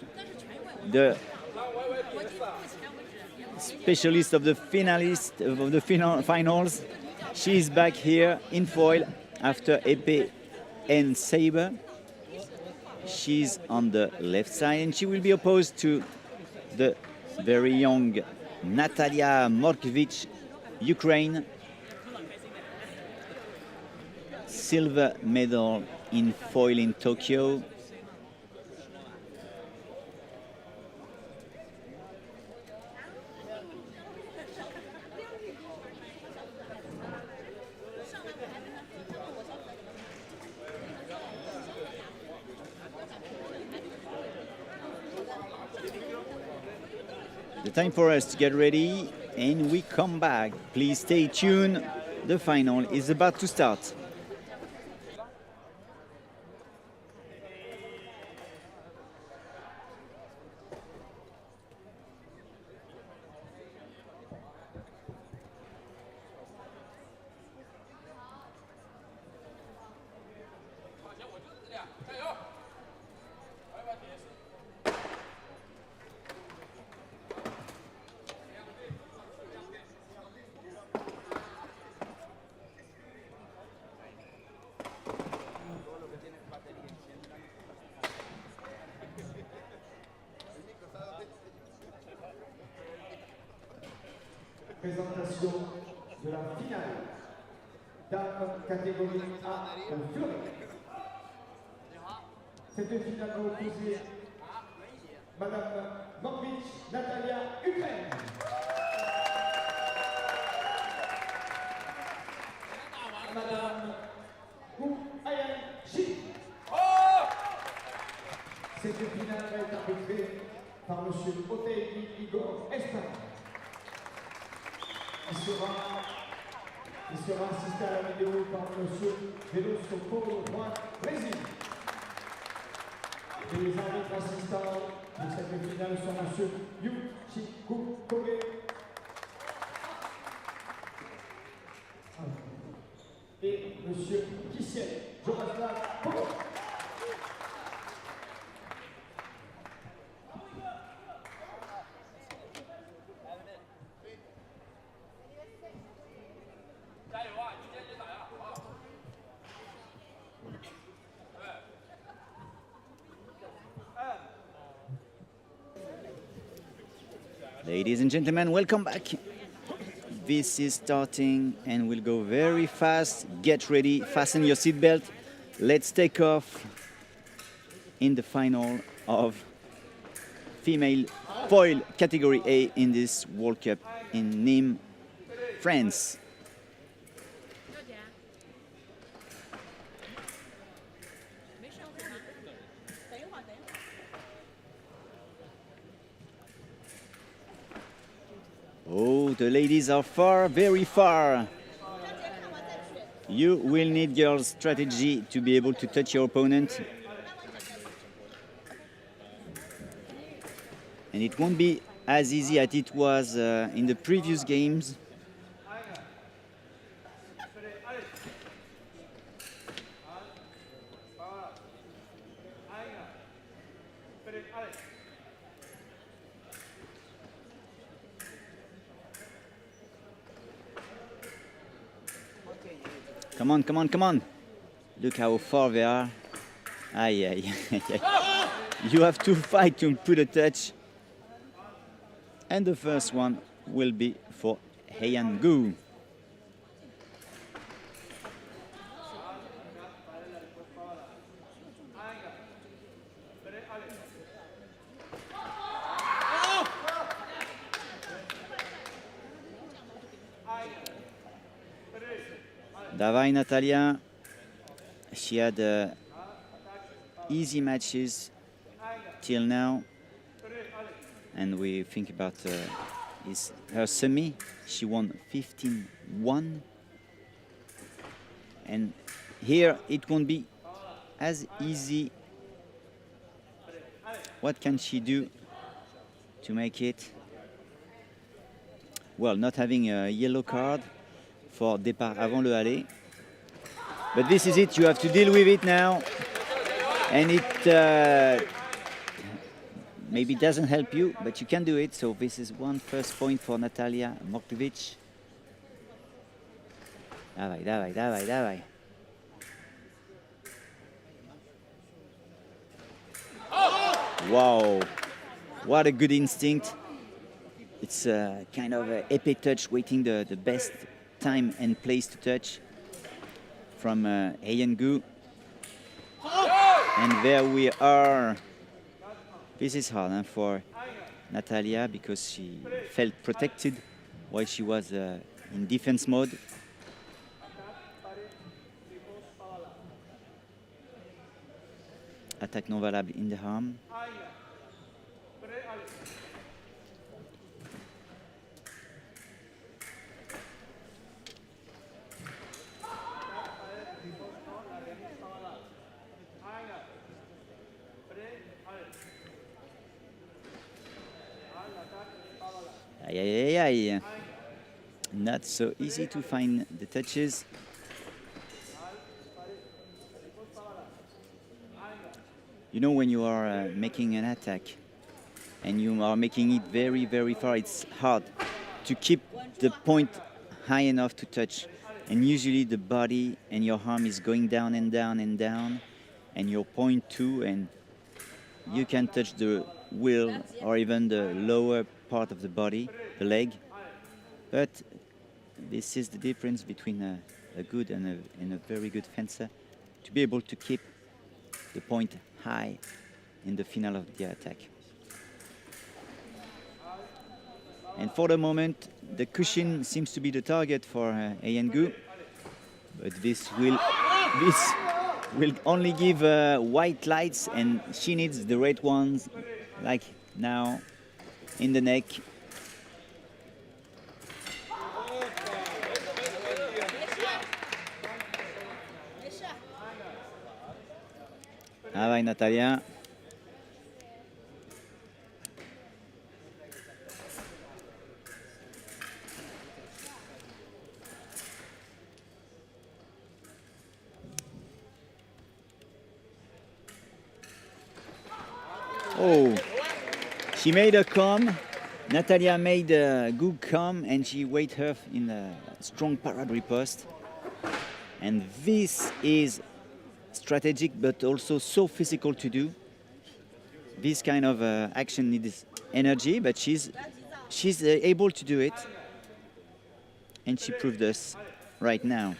the specialist of the finalists of the finals. She is back here in foil after Epee and Sabre. She's on the left side and she will be opposed to the very young Natalia Morkvich, Ukraine. Silver medal in foil in Tokyo. The time for us to get ready and we come back. Please stay tuned. The final is about to start. Présentation de la finale. Dame catégorie A au fleuret. Cette finale va opposer Madame Morkvich, Natalia, Ukraine. Madame Gu Ayan Chi. Cette finale va être arbitrée par Monsieur Epee Igor Espagne. Il sera assisté à la vidéo par M. Veloso Polo Juan Brésil. Et les arbitres assistants pour cette finale sont M. Yu Chi-Ku Kobe et M. Kissiel Joraslav Polo. Ladies and gentlemen, welcome back. This is starting and we'll go very fast. Get ready, fasten your seatbelt. Let's take off in the final of female foil category A in this World Cup in Nîmes, France. Oh, the ladies are far, very far. You will need your strategy to be able to touch your opponent. And it won't be as easy as it was in the previous games. Come on, come on, come on. Look how far they are. Aye, aye. You have to fight to put a touch. And the first one will be for Heian Gu. Davai Natalia, she had easy matches till now, and we think about her semi. She won 15-1, and here it won't be as easy. What can she do to make it? Well, not having a yellow card for départ avant le aller. But this is it, you have to deal with it now. And it maybe doesn't help you, but you can do it. So this is one first point for Natalia Moktovic. Dawaj, dawaj, dawaj, dawaj. Wow, what a good instinct. It's a kind of a epee touch, waiting the best time and place to touch from Gu. And there we are. This is hard for Natalia because she felt protected while she was in defense mode. Attack non valable in the arm. Aye, aye, aye, aye. Not so easy to find the touches. You know, when you are making an attack and you are making it very, very far, it's hard to keep the point high enough to touch. And usually the body and your arm is going down and down and down, and your point too, and you can touch the wheel or even the lower part of the body, the leg. But this is the difference between a good and a very good fencer, to be able to keep the point high in the final of the attack. And for the moment, the cushion seems to be the target for Gu, but this will only give white lights, and she needs the red ones, like now, in the neck. Dawaj, Natalia. Oh, she made a come. Natalia made a good come, and she waited her in a strong parade riposte. And this is strategic, but also so physical to do. This kind of action needs energy, but she's able to do it, and she proved us right now.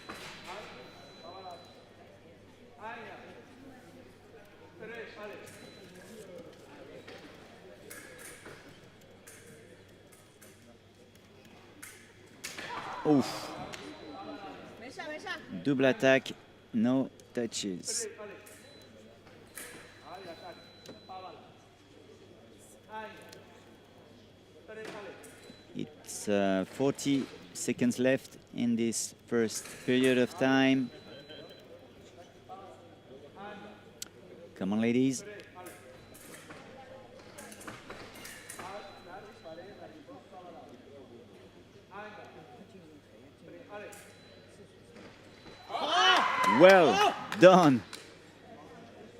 Oof. Double attack, no touches. It's 40 seconds left in this first period of time. Come on, ladies. Well done.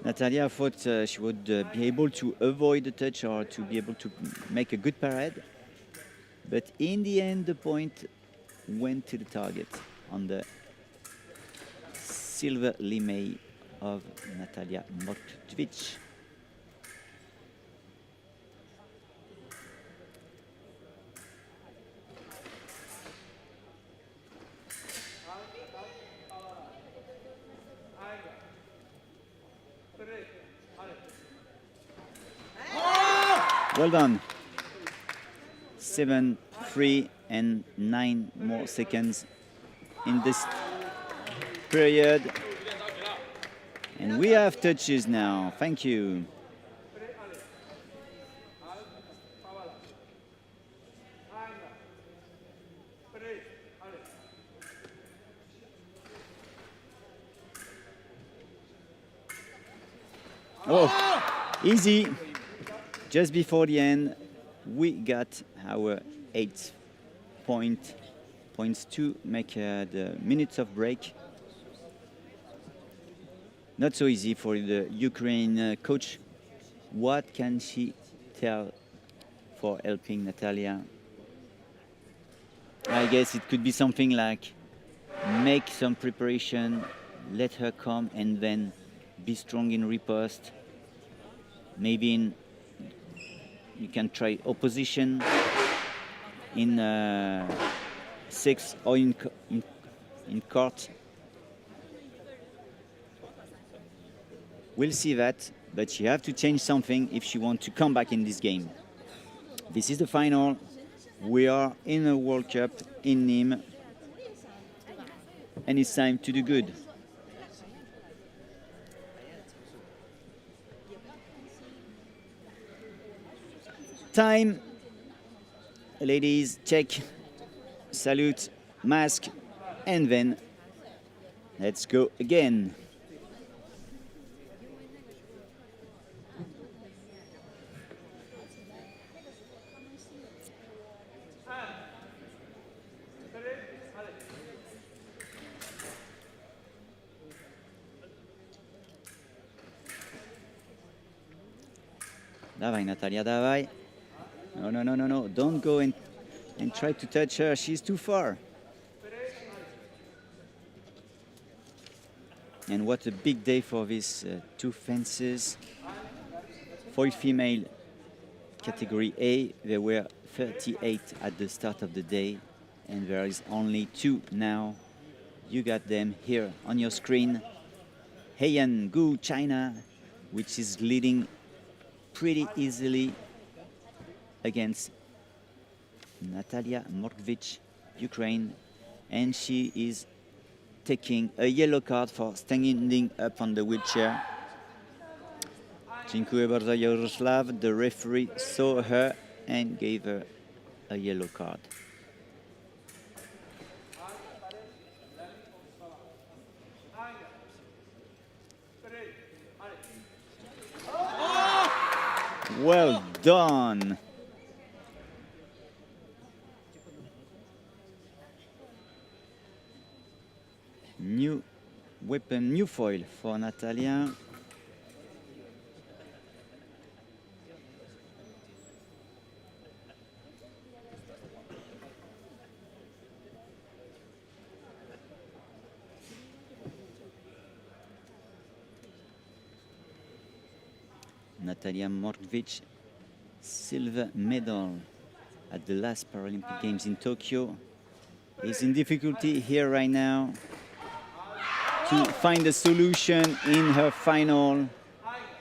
Natalia thought she would be able to avoid the touch or to be able to make a good parade. But in the end, the point went to the target on the silver lime of Natalia Moktovic. Well done. 7, 3, and 9 more seconds in this period. And we have touches now. Thank you. Oh, easy. Just before the end, we got our 8 points to make the minutes of break. not so easy for the Ukraine coach. What can she tell for helping Natalia? I guess it could be something like make some preparation, let her come, and then be strong in riposte. Maybe you can try opposition in 6 or in court. We'll see that, but she have to change something if she wants to come back in this game. This is the final. We are in a World Cup in Nîmes, and it's time to do good. Time, ladies, check, salute, mask, and then let's go again. Dawaj, Natalia, dawaj. No. Don't go and try to touch her. She's too far. And what a big day for these two fences. For female category A, there were 38 at the start of the day, and there is only 2 now. You got them here on your screen. Heian Gu, China, which is leading pretty easily against Natalia Morkvich, Ukraine, and she is taking a yellow card for standing up on the wheelchair. Dziękuję bardzo, Yaroslav. The referee saw her and gave her a yellow card. Well done. New weapon, new foil for Natalia. Natalia Morkvich, silver medal at the last Paralympic Games in Tokyo, is in difficulty here right now to find a solution in her final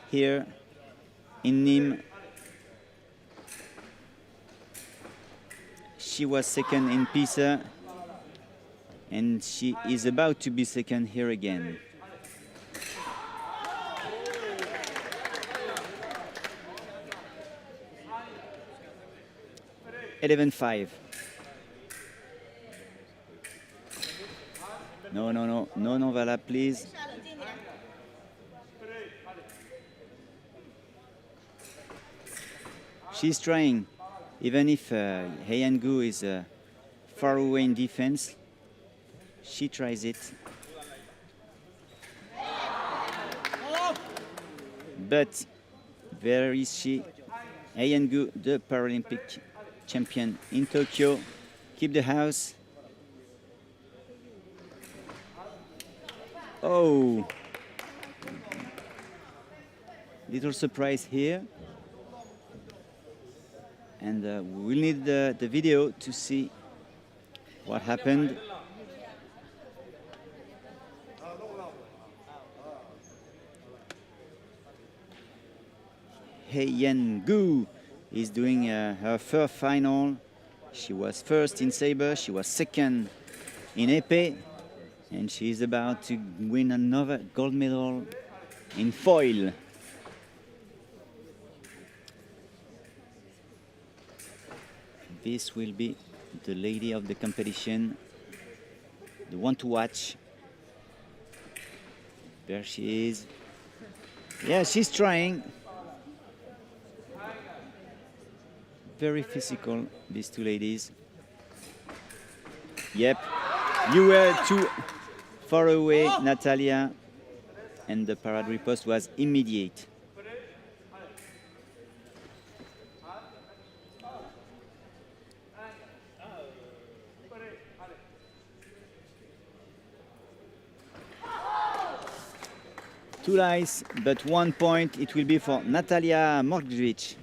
here in Nîmes. She was second in Pisa, and she is about to be second here again. $11.5. No, Vala, please. She's trying, even if Heian Gu is far away in defense, she tries it. But where is she? Heian Gu, the Paralympic champion in Tokyo. Keep the house. Oh, little surprise here. And we'll need the video to see what happened. Heian Gu is doing her first final. She was first in saber, she was second in epee, and she is about to win another gold medal in foil. This will be the lady of the competition, the one to watch. There she is. Yeah, she's trying. Very physical, these two ladies. Yep, you were too far away, Natalia. and the parade riposte was immediate. Two lies, but 1 point. It will be for Natalia Morgvic.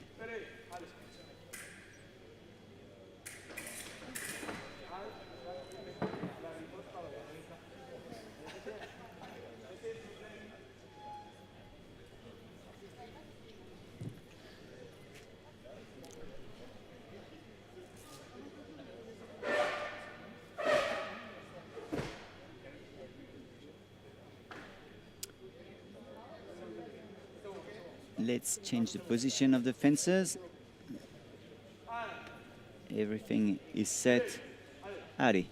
Let's change the position of the fences. Everything is set. Allez.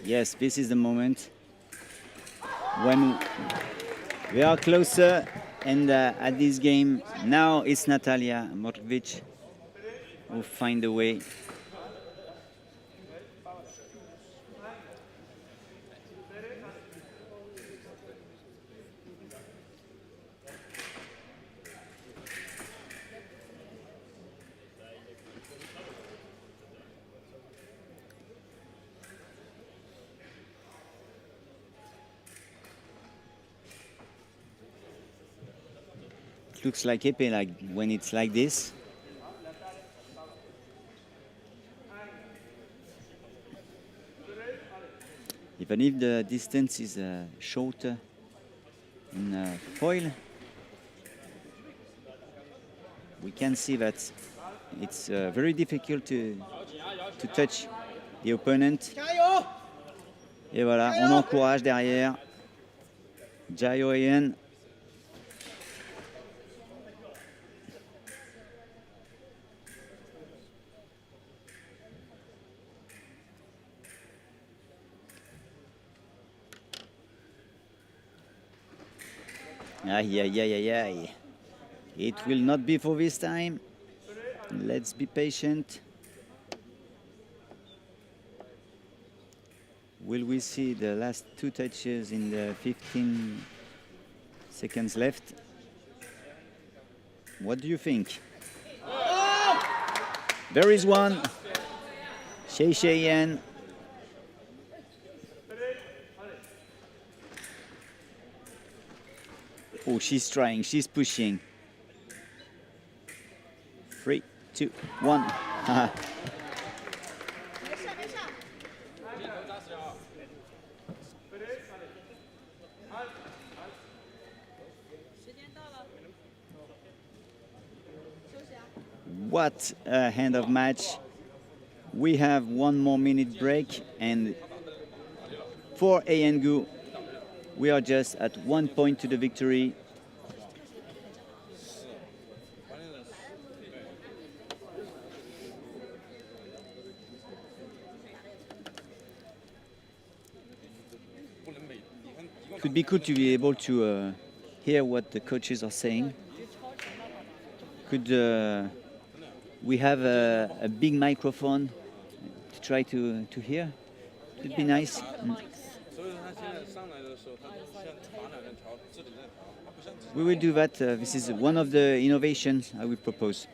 Yes, this is the moment when we are closer, and at this game now it's Natalia Morgvic who find a way. Looks like Epee, like when it's like this. Even if the distance is shorter in foil, we can see that it's very difficult to touch the opponent. Et voilà, on encourage derrière. Jayo Ian. Aïe, aïe, aïe, aïe, aïe. It will not be for this time. Let's be patient. Will we see the last two touches in the 15 seconds left? What do you think? There is one. Shei Yan. Oh, she's trying, she's pushing. 3, 2, 1. What a hand of match. We have 1 more minute break, and for Ayengu, we are just at 1 point to the victory. It would be good to be able to hear what the coaches are saying. Could we have a big microphone to try to hear? It would be nice. We will do that. This is one of the innovations I will propose.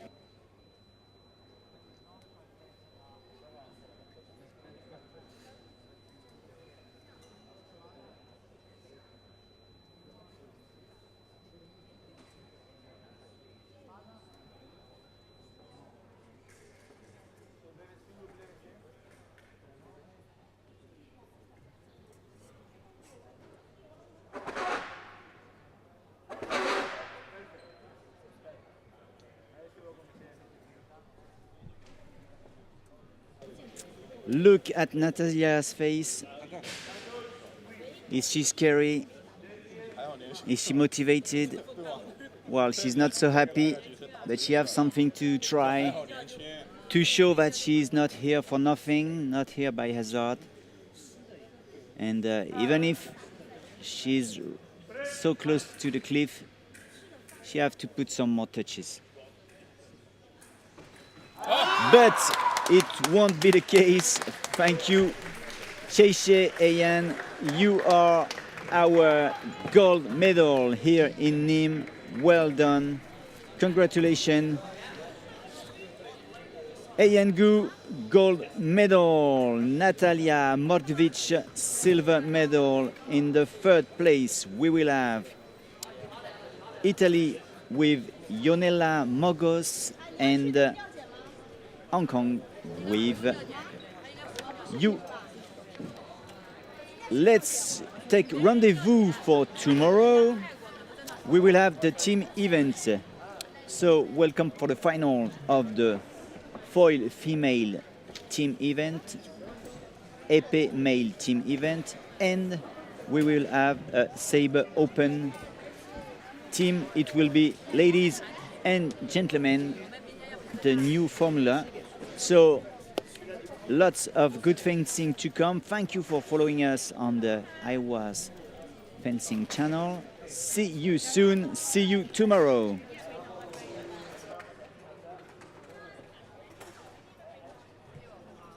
Look at Natalia's face. Is she scary? Is she motivated? Well, she's not so happy, but she has something to try to show that she's not here for nothing, not here by hazard. And even if she's so close to the cliff, she has to put some more touches. But it won't be the case. Thank you, Cheche Ayan. You are our gold medal here in Nîmes. Well done. Congratulations. Ayan Gu, gold medal. Natalia Mordvich, silver medal. In the third place, we will have Italy with Ionela Mogos and Hong Kong with you. Let's take rendezvous for tomorrow. We will have the team event. So welcome for the final of the foil female team event, Epee male team event, and we will have a saber open team. It will be ladies and gentlemen, the new formula. So lots of good fencing to come. Thank you for following us on the IWAS fencing channel. See you soon. See you tomorrow.